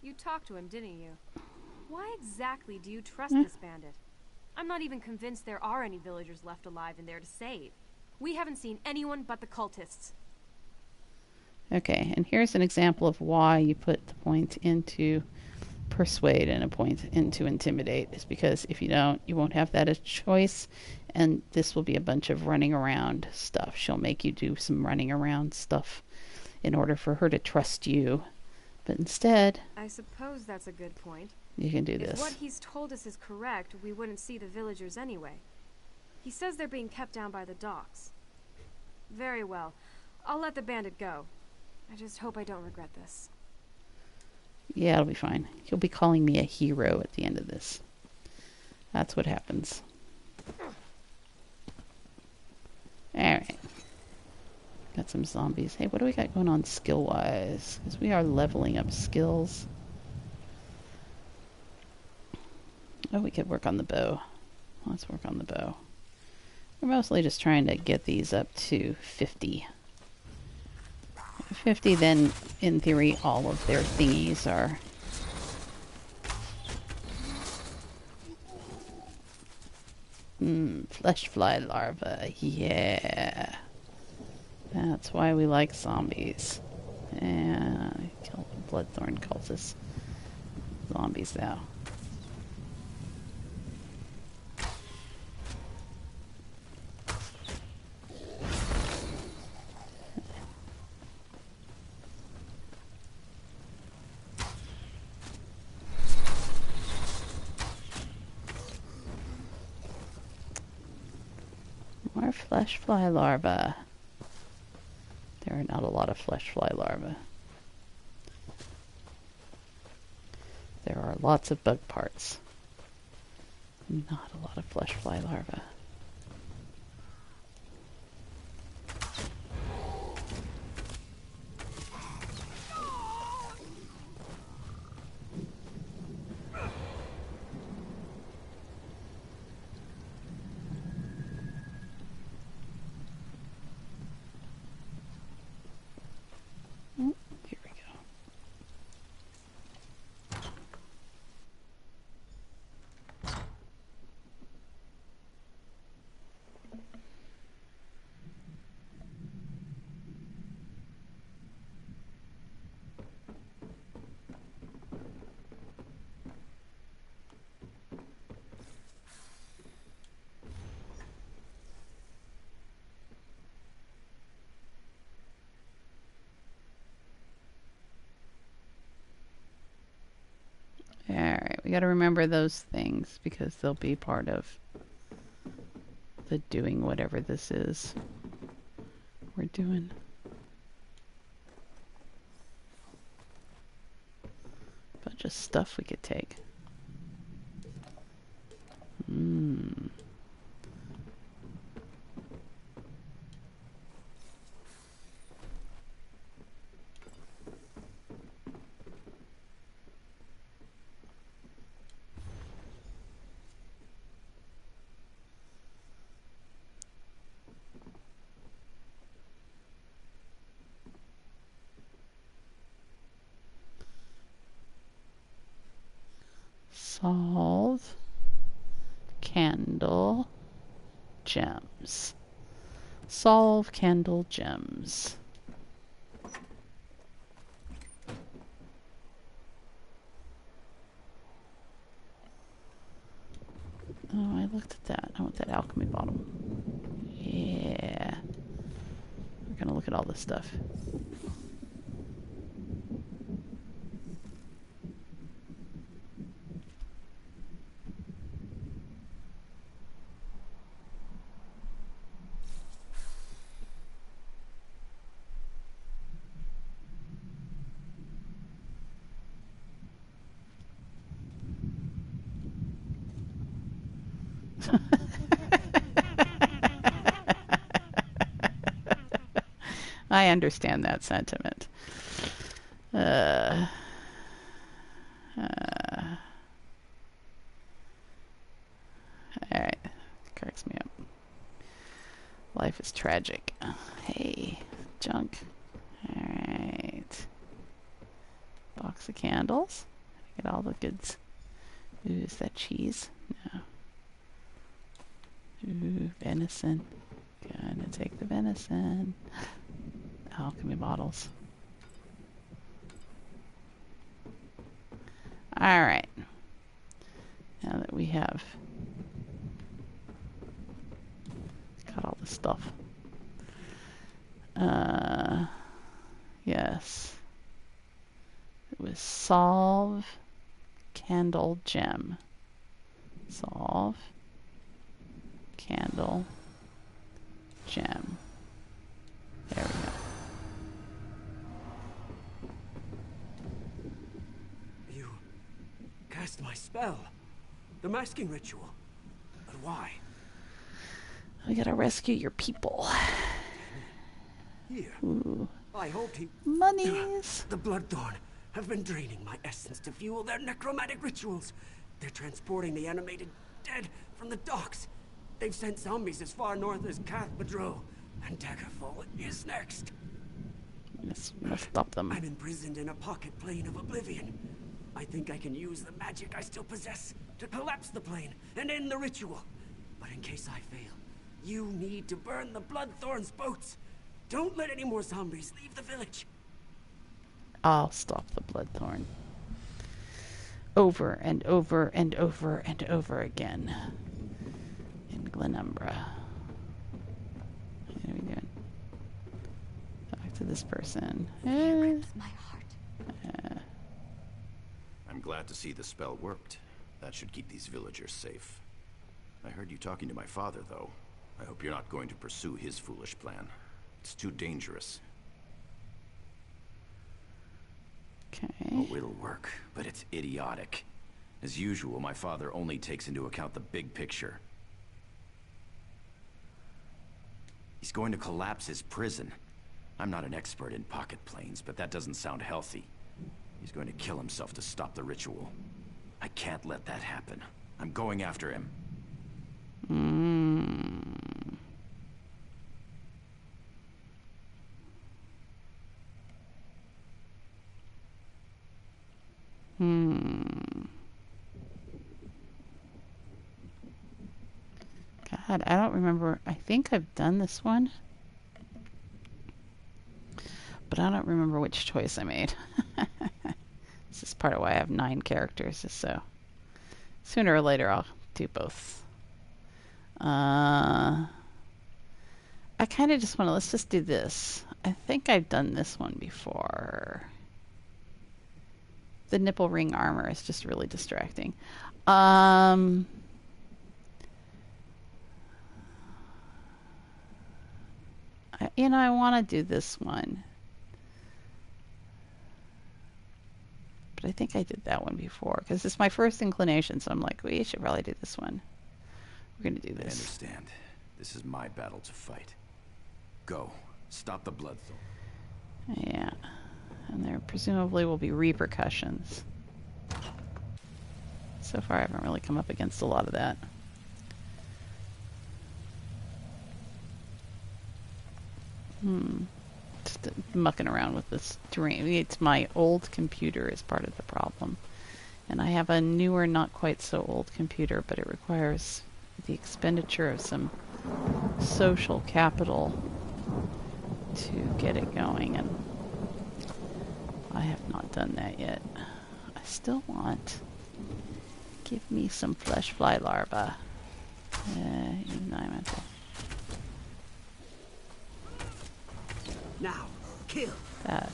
E: You talked to him, didn't you? Why exactly do you trust this bandit? I'm not even convinced there are any villagers left alive in there to save. We haven't seen anyone but the cultists.
A: Okay, and here's an example of why you put the point into persuade and a point into intimidate. Is because if you don't, you won't have that as choice, and this will be a bunch of running around stuff. She'll make you do some running around stuff in order for her to trust you. But instead,
E: I suppose that's a good point.
A: You can do
E: If
A: this.
E: what he's told us is correct, we wouldn't see the villagers anyway. He says they're being kept down by the docks. Very well. I'll let the bandit go. I just hope I don't regret this.
A: Yeah, it'll be fine. He'll be calling me a hero at the end of this. That's what happens. Alright. Got some zombies. Hey, what do we got going on skill-wise? Because we are leveling up skills. Oh, we could work on the bow. Let's work on the bow. We're mostly just trying to get these up to 50. 50, then, in theory, all of their thingies are... flesh fly larva. Yeah. That's why we like zombies. And kill the bloodthorn cultists. Zombies, though. Flesh fly larvae. There are not a lot of flesh fly larvae. There are lots of bug parts. Not a lot of flesh fly larvae. Here we go. Alright, we gotta remember those things because they'll be part of the doing whatever this is we're doing. Bunch of stuff we could take. Solve candle gems. Solve candle gems. Oh, I looked at that. I want that alchemy bottle. Yeah. We're gonna look at all this stuff. I understand that sentiment. Alright. Cracks me up. Life is tragic. Hey, junk. Alright. Box of candles. Get all the goods. Ooh, is that cheese? No. Ooh, venison. Gonna take the venison. Alchemy bottles. Alright. Now that we have got all the stuff. Yes. It was solve candle gem. Solve candle gem. There we go.
G: You cast my spell. The masking ritual. But why?
A: We gotta rescue your people.
G: Here.
A: Ooh.
G: I hoped he...
A: Monies!
G: The Bloodthorn have been draining my essence to fuel their necromantic rituals. They're transporting the animated dead from the docks. They've sent zombies as far north as Cath Madro. And Daggerfall is next.
A: Let's stop them.
G: I'm imprisoned in a pocket plane of oblivion. I think I can use the magic I still possess to collapse the plane and end the ritual. But in case I fail, you need to burn the Bloodthorn's boats. Don't let any more zombies leave the village.
A: I'll stop the Bloodthorn. Over and over and over and over again. In Glenumbra. What are we doing? Talk to this person.
C: My heart.
I: I'm glad to see the spell worked. That should keep these villagers safe. I heard you talking to my father, though. I hope you're not going to pursue his foolish plan. It's too dangerous.
A: Okay.
I: Oh, it'll work, but it's idiotic. As usual, my father only takes into account the big picture. He's going to collapse his prison. I'm not an expert in pocket planes, but that doesn't sound healthy. He's going to kill himself to stop the ritual. I can't let that happen. I'm going after him.
A: God, I don't remember. I think I've done this one, but I don't remember which choice I made. This is part of why I have 9 characters, is so sooner or later I'll do both. I kind of just want to, let's just do this. I think I've done this one before. The nipple ring armor is just really distracting. I want to do this one. But I think I did that one before, because it's my first inclination, so I'm like, we should probably do this one. We're going to do this.
I: I understand. This is my battle to fight. Go. Stop the bloodthorn.
A: Yeah. And there presumably will be repercussions. So far I haven't really come up against a lot of that. Just mucking around with this terrain. It's my old computer is part of the problem. And I have a newer, not quite so old computer, but it requires the expenditure of some social capital to get it going, and I have not done that yet. I still want... Give me some flesh fly larvae. Even though I'm at the...
G: Now, kill.
A: That.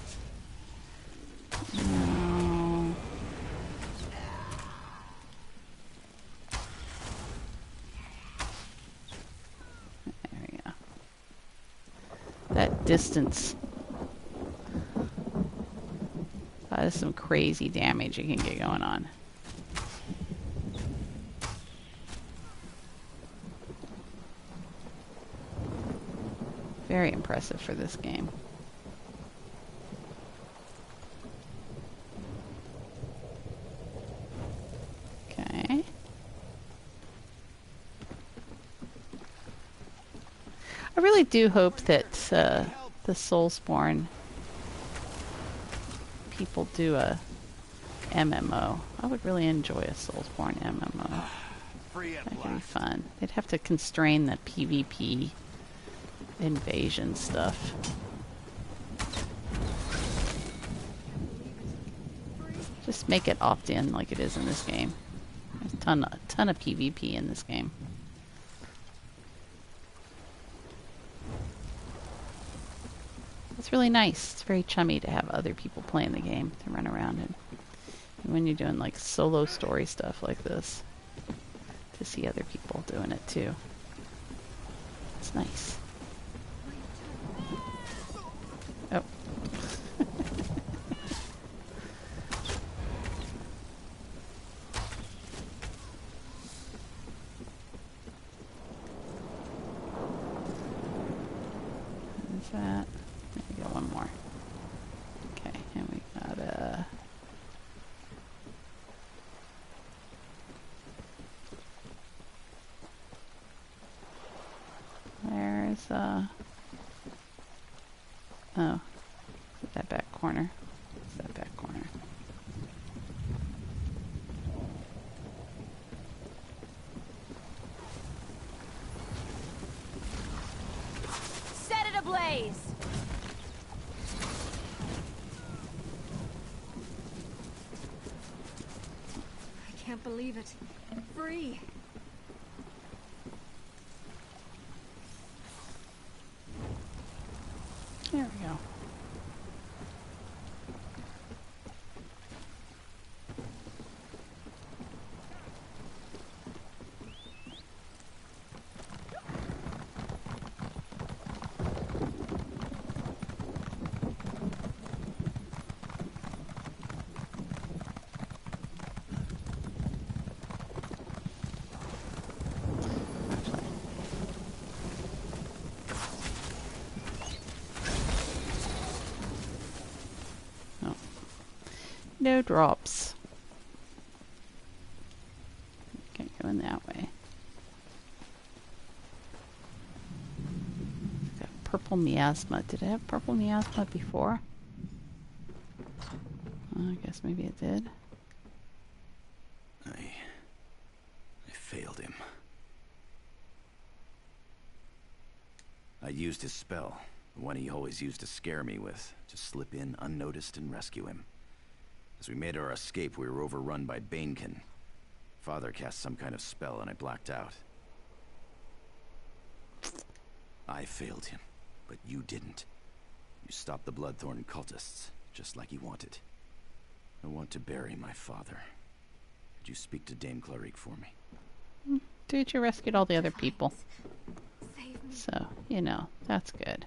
A: No. There we go. That distance. That is some crazy damage you can get going on. Very impressive for this game. Okay. I really do hope that the Soulsborne people do a MMO. I would really enjoy a Soulsborne MMO. That could be fun. They'd have to constrain the PvP invasion stuff. Just make it opt-in like it is in this game. There's a ton of PvP in this game. It's really nice. It's very chummy to have other people playing the game to run around and when you're doing like solo story stuff like this, to see other people doing it too. It's nice. Oh. Is that? Maybe got one more. Okay, and we got a... There's a... Oh, is it that back corner? It's that back corner.
E: Set it ablaze!
C: I can't believe it. Free.
A: There we go. snowdrops. Can't go in that way. Got purple miasma. Did I have purple miasma before? I guess maybe it did.
I: I failed him. I used his spell, the one he always used to scare me with, to slip in unnoticed and rescue him. As we made our escape, we were overrun by Banekin. Father cast some kind of spell and I blacked out. I failed him, but you didn't. You stopped the Bloodthorn cultists, just like he wanted. I want to bury my father. Could you speak to Dame Clarique for me?
A: Dude, you rescued all the other people. So, you know, that's good.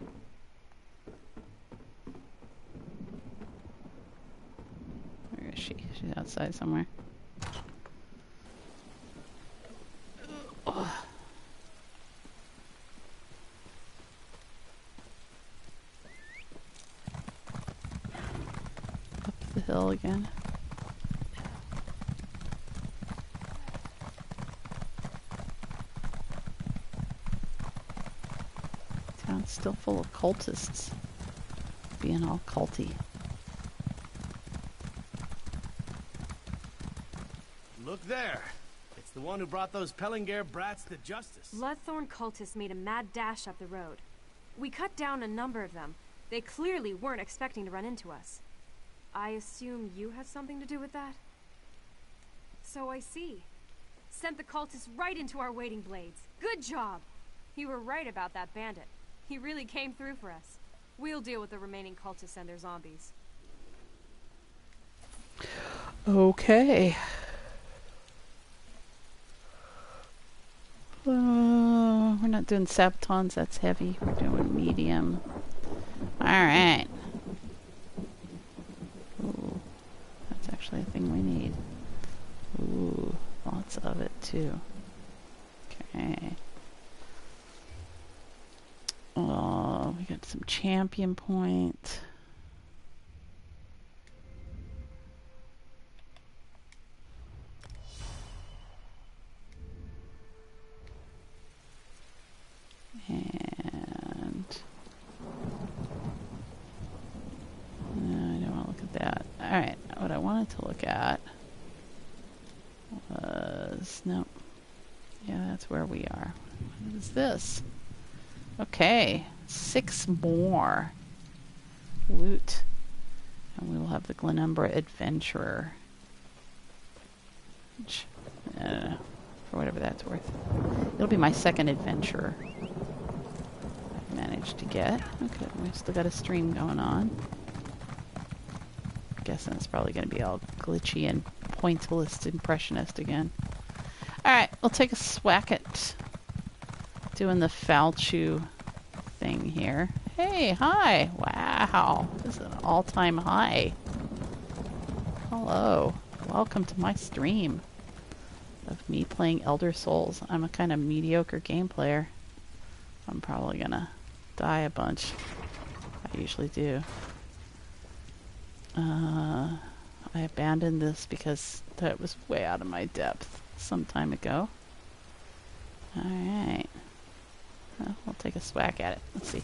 A: Where is she? She's outside somewhere. Ugh. Up the hill again. Town's still full of cultists. Being all culty.
J: Look there. It's the one who brought those Pellinger brats to justice.
E: Bloodthorn cultists made a mad dash up the road. We cut down a number of them. They clearly weren't expecting to run into us. I assume you had something to do with that? So I see. Sent the cultists right into our waiting blades. Good job! You were right about that bandit. He really came through for us. We'll deal with the remaining cultists and their zombies.
A: Okay. We're not doing sabotons, that's heavy. We're doing medium. Alright. Ooh, that's actually a thing we need. Ooh, lots of it too. Okay. Oh, we got some champion point. And no, I don't want to look at that. Alright, what I wanted to look at was, no. Yeah, that's where we are. What is this? Okay, 6 more loot. And we will have the Glenumbra Adventurer. Which, I don't know, for whatever that's worth. It'll be my second adventure I've managed to get. Okay, we've still got a stream going on. Guessing it's probably going to be all glitchy and pointless impressionist again. Alright, we'll take a swack at doing the Falchu thing here. Hey, hi! Wow, this is an all-time high. Hello, welcome to my stream of me playing Elder Souls. I'm a kind of mediocre game player. I'm probably gonna die a bunch. I usually do. I abandoned this because that was way out of my depth some time ago. Alright. Well, we'll take a swack at it. Let's see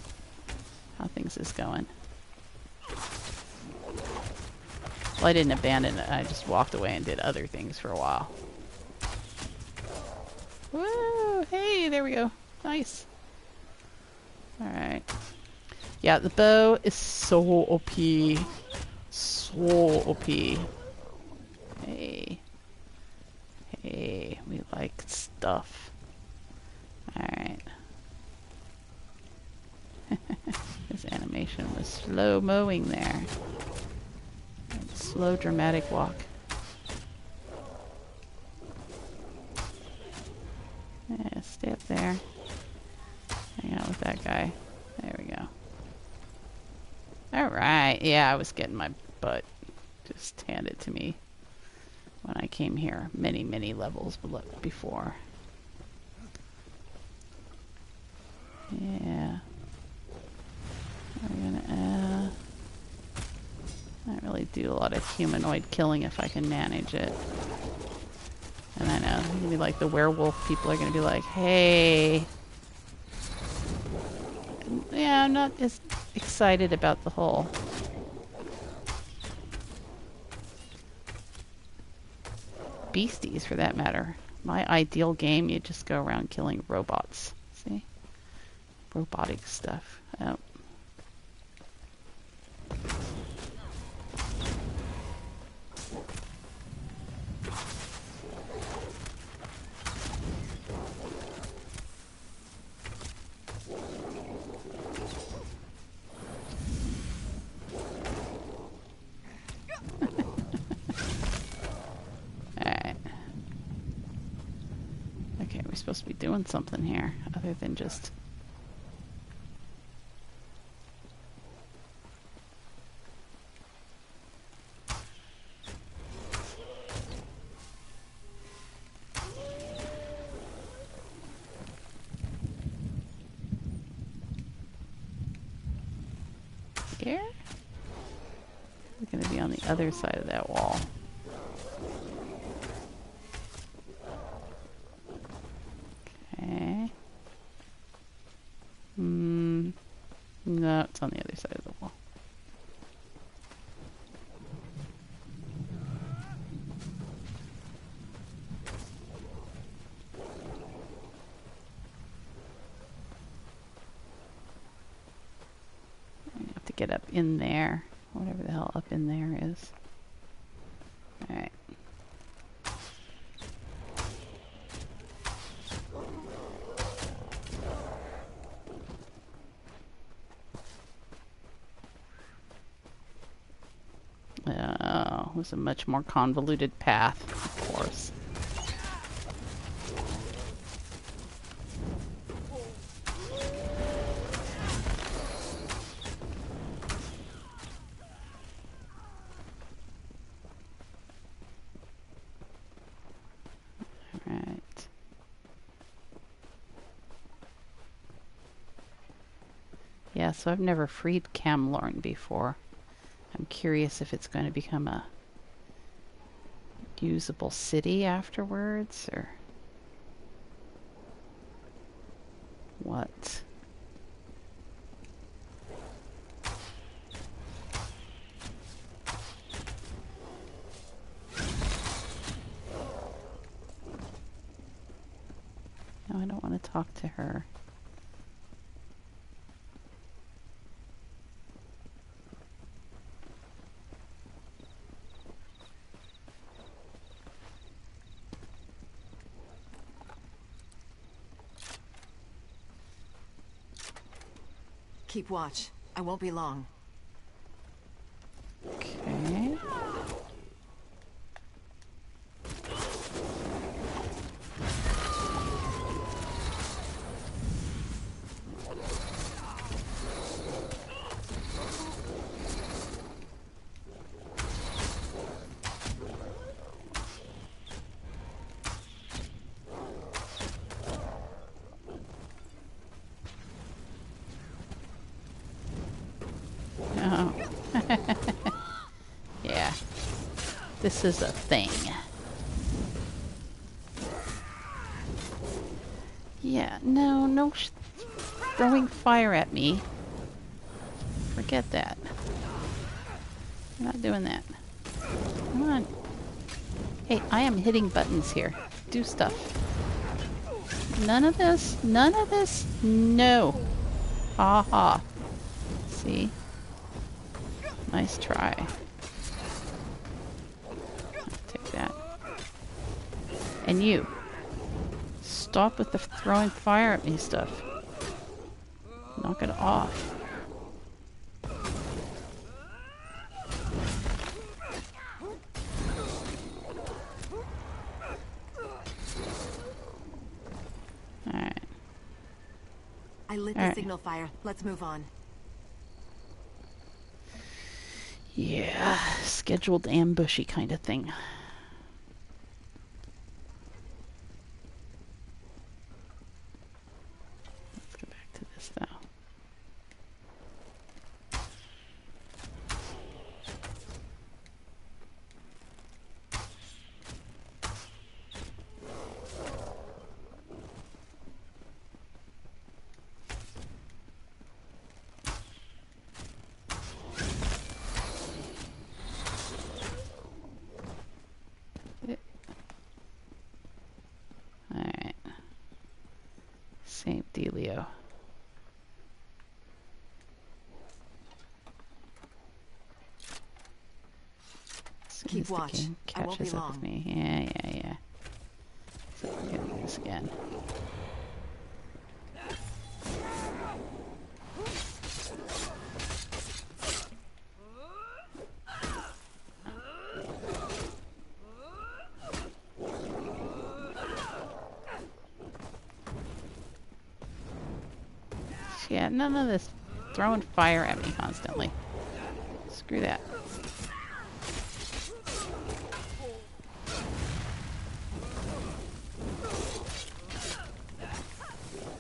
A: how things is going. Well, I didn't abandon it. I just walked away and did other things for a while. Woo! Hey, there we go. Nice. Alright. Yeah, the bow is so OP. So OP. Hey. Hey, we like stuff. Alright. His animation was slow-mowing there. Slow, dramatic walk. Yeah, stay up there. Hang out with that guy. There we go. Alright, yeah, I was getting my butt just handed to me when I came here many, many levels before. Yeah. We're gonna, not really do a lot of humanoid killing if I can manage it. And I know, maybe like the werewolf people are going to be like, hey. Yeah, I'm not as excited about the whole beasties, for that matter. My ideal game, you just go around killing robots. See? Robotic stuff. Oh. Supposed to be doing something here other than just here. We're going to be on the other side of that wall. No, it's on the other side of the wall. I have to get up in there, whatever the hell up in there is. Alright. Oh, it was a much more convoluted path, of course. Alright. Yeah, so I've never freed Camlorn before. I'm curious if it's going to become a usable city afterwards, or what? No, I don't want to talk to her.
F: Keep watch. I won't be long.
A: Okay. Oh. Yeah. This is a thing. Yeah, no throwing fire at me. Forget that. I'm not doing that. Come on. Hey, I am hitting buttons here. Do stuff. None of this? None of this? No. Ha ha. See? Nice try. Take that. And you. Stop with the throwing fire at me stuff. Knock it off. Alright.
F: I lit the signal fire. Let's move on.
A: Yeah, scheduled ambushy kind of thing. Let's go back to this though. soon
F: Keep
A: as the
F: watch.
A: game
F: I won't be
A: catches up with
F: long.
A: me. Yeah. So we're gonna do this again. Yeah, none of this throwing fire at me constantly. Screw that.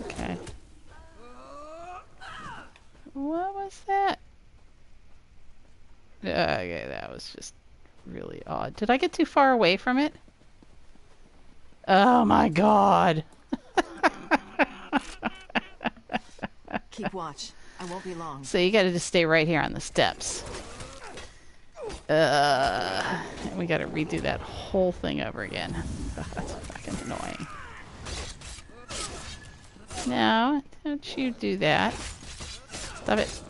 A: Okay. What was that? Okay, that was just really odd. Did I get too far away from it? Oh my god.
F: Keep watch. I won't be long.
A: So you gotta just stay right here on the steps. And we gotta redo that whole thing over again. That's fucking annoying. No, don't you do that. Stop it.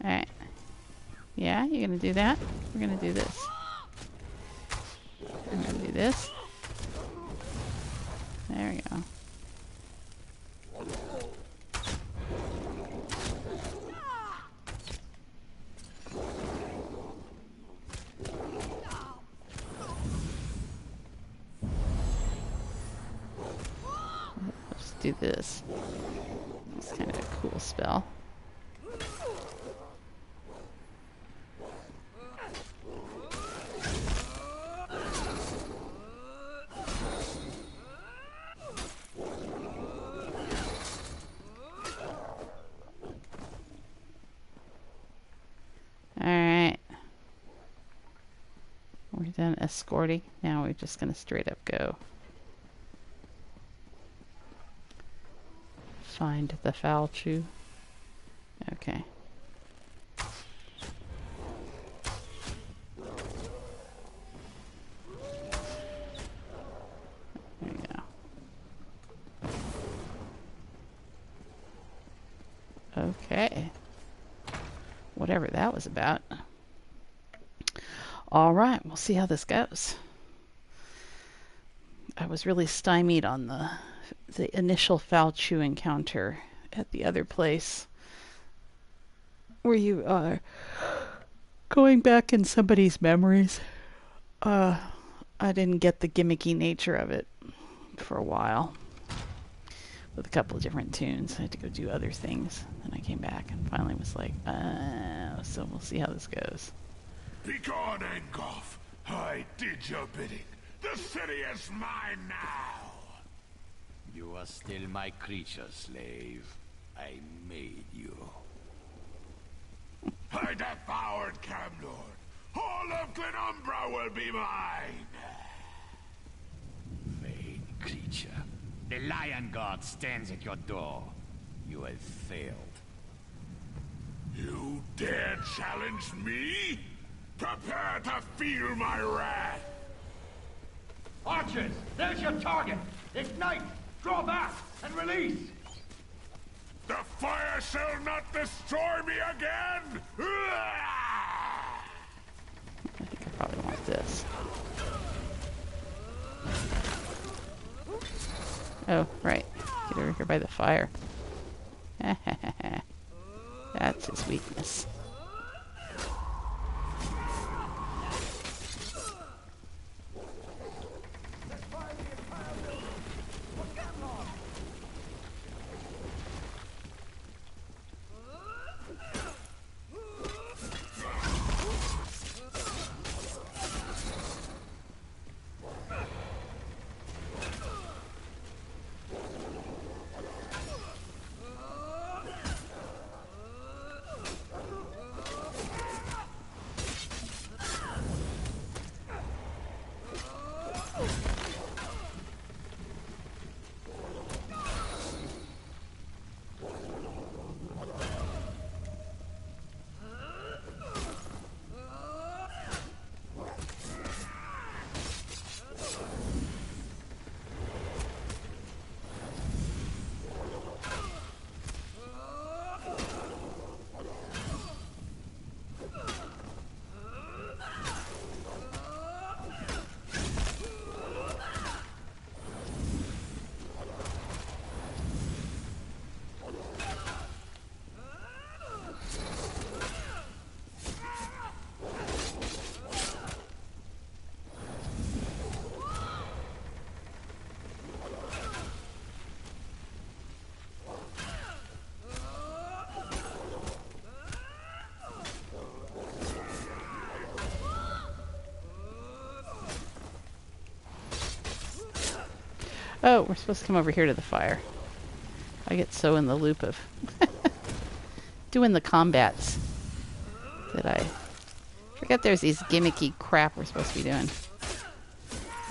A: Alright. Yeah, you're gonna do that? We're gonna do this. I'm gonna do this. There we go. Let's do this. It's kind of a cool spell. Alright. We're done escorting. Now we're just going to straight up go. Find the foul chew. Okay. There we go. Okay. Whatever that was about. Alright, we'll see how this goes. I was really stymied on the initial foul chew encounter at the other place where you are going back in somebody's memories. I didn't get the gimmicky nature of it for a while. With a couple of different tunes. I had to go do other things. And I came back and finally was like, so we'll see how this goes.
B: Begone, Angoff. I did your bidding. The city is mine now.
K: You are still my creature, slave. I made you.
B: I devoured Camlord. All of Glenumbra will be mine.
K: Vain creature. The Lion God stands at your door. You have failed.
B: You dare challenge me? Prepare to feel my wrath.
K: Archers, there's your target. Ignite, draw back, and release.
B: The fire shall not destroy me again!
A: I think I probably want this. Oh, right. Get over here by the fire. That's his weakness. Oh, we're supposed to come over here to the fire. I get so in the loop of doing the combats that I forget there's these gimmicky crap we're supposed to be doing.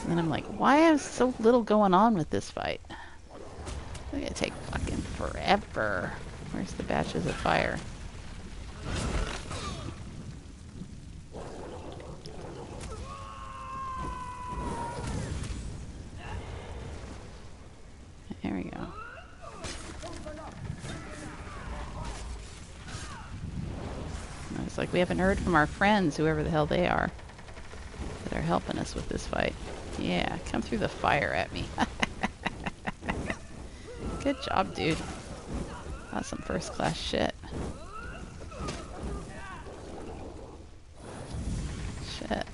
A: And then I'm like, why is so little going on with this fight? It's gonna take fucking forever. Where's the batches of fire? There we go. I was like, we haven't heard from our friends, whoever the hell they are, that are helping us with this fight. Yeah, come through the fire at me. Good job, dude. That's some first-class shit. Shit.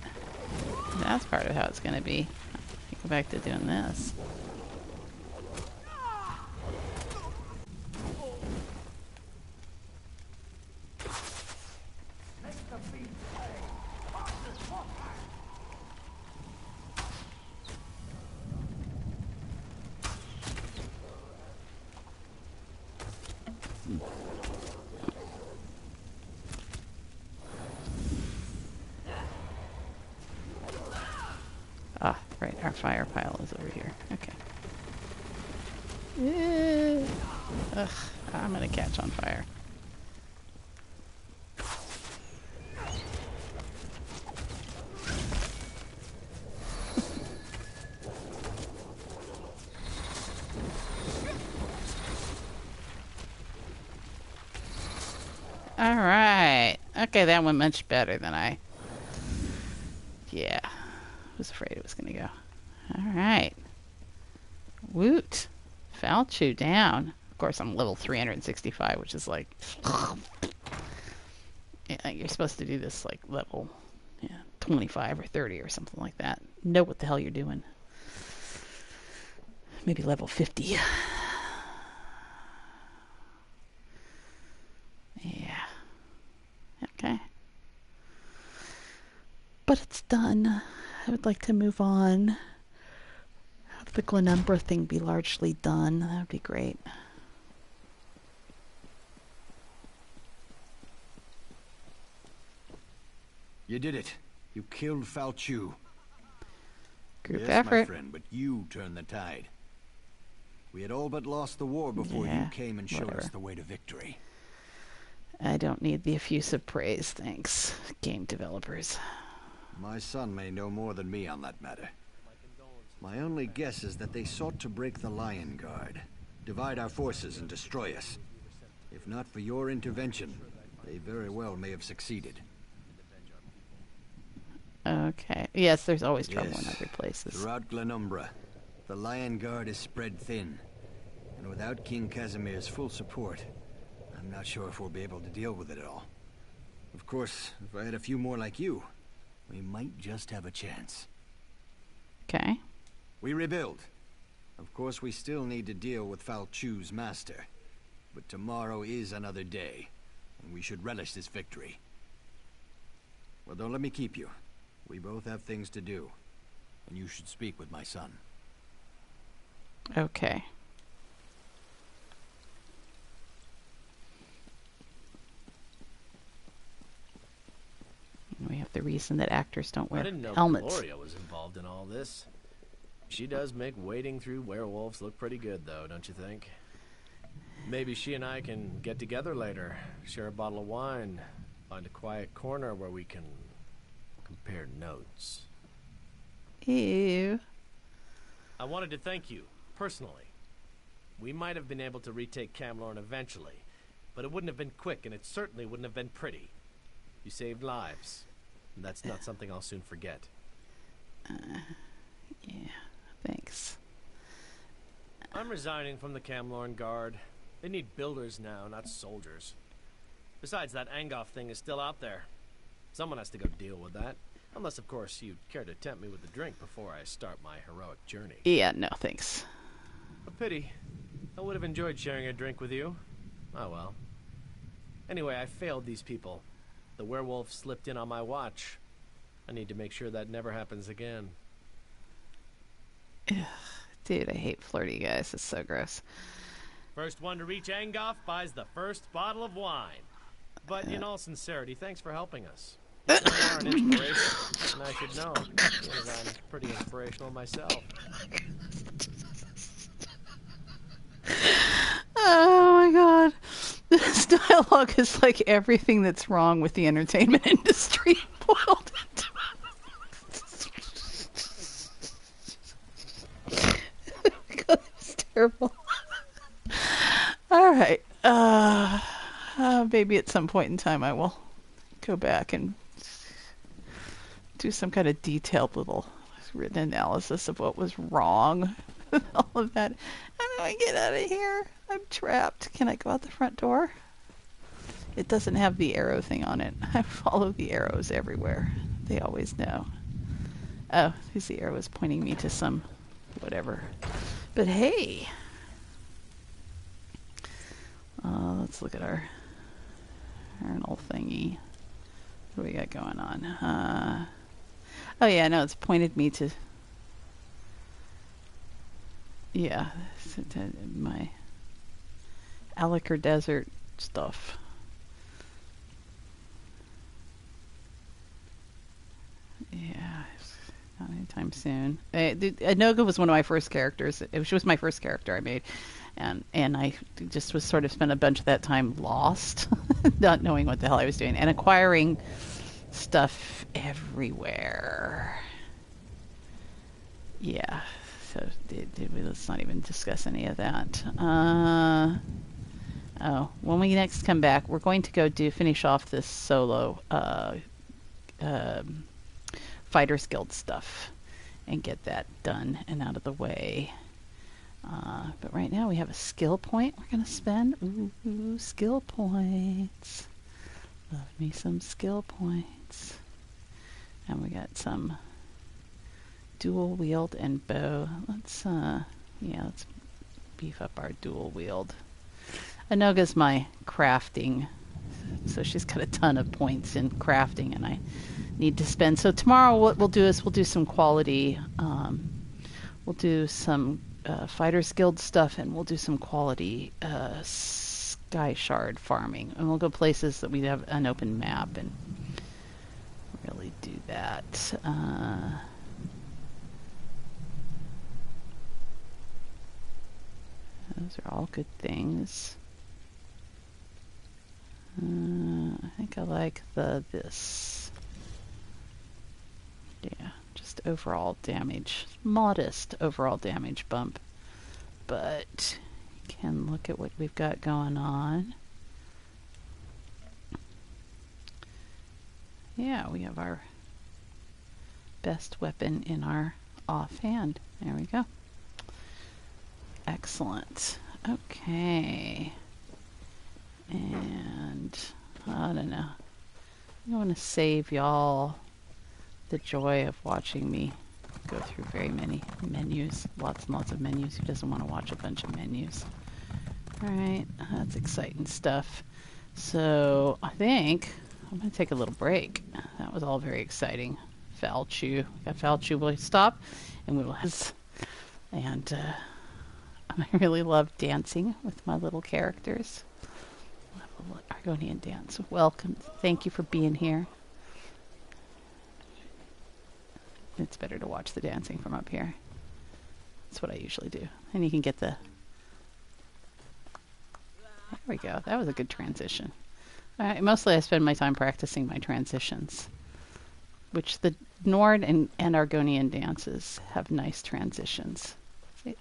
A: That's part of how it's gonna be. Go back to doing this. Ah, right, our fire pile is over here. Okay. Ugh, I'm gonna catch on fire. Alright. Okay, that went much better than I... Yeah. Was afraid it was going to go. Alright. Woot. Falchu down. Of course, I'm level 365, which is like... yeah, you're supposed to do this like level 25 or 30 or something like that. Know what the hell you're doing. Maybe level 50. Yeah. Okay. But it's done. I would like to move on. Have the Glenumbra thing be largely done. That would be great.
L: You did it. You killed Falchu.
A: Group
L: yes,
A: effort.
L: my friend, but you turned the tide. We had all but lost the war before you came and showed us the way to victory.
A: I don't need the effusive praise, thanks, game developers.
L: My son may know more than me on that matter. My only guess is that they sought to break the Lion Guard, divide our forces and destroy us. If not for your intervention, they very well may have succeeded.
A: Okay. Yes, there's always trouble in other places.
L: Throughout Glenumbra, the Lion Guard is spread thin. And without King Casimir's full support, I'm not sure if we'll be able to deal with it all. Of course, if I had a few more like you, we might just have a chance.
A: Okay.
L: We rebuild. Of course, we still need to deal with Falchu's master. But tomorrow is another day, and we should relish this victory. Well, don't let me keep you. We both have things to do, and you should speak with my son.
A: Okay. We have the reason that actors don't wear helmets.
J: I didn't know Gloria was involved in all this. She does make wading through werewolves look pretty good, though, don't you think? Maybe she and I can get together later, share a bottle of wine, find a quiet corner where we can compare notes.
A: Ew.
J: I wanted to thank you, personally. We might have been able to retake Camlorn eventually, but it wouldn't have been quick, and it certainly wouldn't have been pretty. You saved lives, and that's not something I'll soon forget.
A: Yeah, thanks.
J: I'm resigning from the Camlorn Guard. They need builders now, not soldiers. Besides, that Angoff thing is still out there. Someone has to go deal with that. Unless, of course, you'd care to tempt me with a drink before I start my heroic journey.
A: Yeah, no, thanks.
J: A pity. I would have enjoyed sharing a drink with you. Oh well. Anyway, I failed these people. The werewolf slipped in on my watch. I need to make sure that never happens again.
A: Dude, I hate flirty guys. It's so gross.
J: First one to reach Angoff buys the first bottle of wine. But in all sincerity, thanks for helping us. You are an inspiration, and I should know, because I'm pretty inspirational myself.
A: Oh my god. This dialogue is like everything that's wrong with the entertainment industry boiled into it. God, it's terrible. Alright. Maybe at some point in time I will go back and do some kind of detailed little written analysis of what was wrong with all of that. How do I get out of here? I'm trapped. Can I go out the front door? It doesn't have the arrow thing on it. I follow the arrows everywhere. They always know. Oh, because the arrow is pointing me to some whatever. But hey! Let's look at our old thingy. What do we got going on? Oh yeah, no, it's pointed me to... Yeah, my Aliker Desert stuff. Yeah, not anytime soon. Anoga was one of my first characters. She was my first character I made. And I just was sort of spent a bunch of that time lost, not knowing what the hell I was doing, and acquiring stuff everywhere. Yeah, so let's not even discuss any of that. When we next come back, we're going to go finish off this solo Fighters Guild stuff and get that done and out of the way. But right now we have a skill point we're going to spend. Ooh, skill points. Love me some skill points. And we got some dual wield and bow. Let's beef up our dual wield. Anoga's my crafting, so she's got a ton of points in crafting, and I need to spend. So tomorrow what we'll do is we'll do some quality, we'll do some Fighters Guild stuff, and we'll do some quality Sky Shard farming, and we'll go places that we have an open map and really do that. Those are all good things. I think I like this. Yeah, just overall damage. Modest overall damage bump. But you can look at what we've got going on. Yeah, we have our best weapon in our offhand. There we go. Excellent. Okay. And I don't know. I want to save y'all the joy of watching me go through very many menus. Lots and lots of menus. Who doesn't want to watch a bunch of menus? Alright, that's exciting stuff. So I think I'm going to take a little break. That was all very exciting. Falchu. Got Falchu. Will stop? And we will have... And I really love dancing with my little characters. Argonian dance. Welcome. Thank you for being here. It's better to watch the dancing from up here. That's what I usually do. And you can get the... There we go. That was a good transition. Mostly I spend my time practicing my transitions, which the Nord and Argonian dances have nice transitions.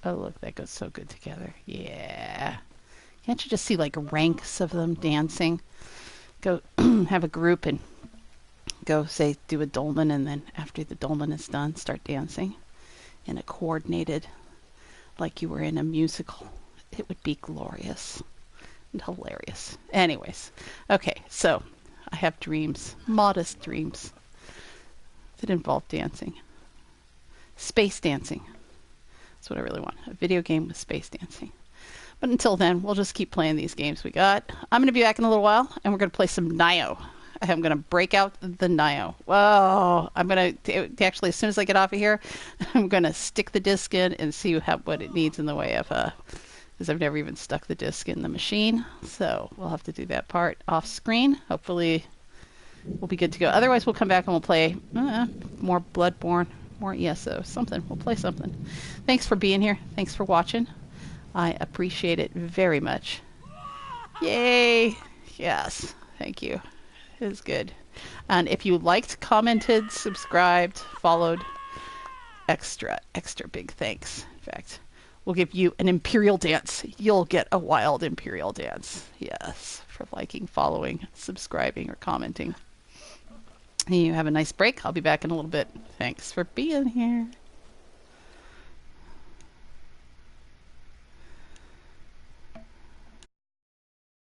A: Oh, look, that goes so good together. Yeah. Can't you just see like ranks of them dancing? Go have a group and go say do a dolmen, and then after the dolmen is done, start dancing in a coordinated, like you were in a musical. It would be glorious and hilarious. Anyways, okay, so I have dreams, modest dreams that involve dancing. Space dancing. That's what I really want. A video game with space dancing. But until then, we'll just keep playing these games we got. I'm going to be back in a little while, and we're going to play some Nio. I'm going to break out the Nio. Whoa. I'm going to actually, as soon as I get off of here, I'm going to stick the disc in and see what it needs in the way of, because I've never even stuck the disc in the machine. So we'll have to do that part off screen. Hopefully we'll be good to go. Otherwise, we'll come back and we'll play more Bloodborne, more ESO, something. We'll play something. Thanks for being here. Thanks for watching. I appreciate it very much. Yay! Yes, thank you. It was good. And if you liked, commented, subscribed, followed, extra big thanks. In fact, we'll give you an Imperial dance. You'll get a wild Imperial dance. Yes, for liking, following, subscribing, or commenting. You have a nice break. I'll be back in a little bit. Thanks for being here.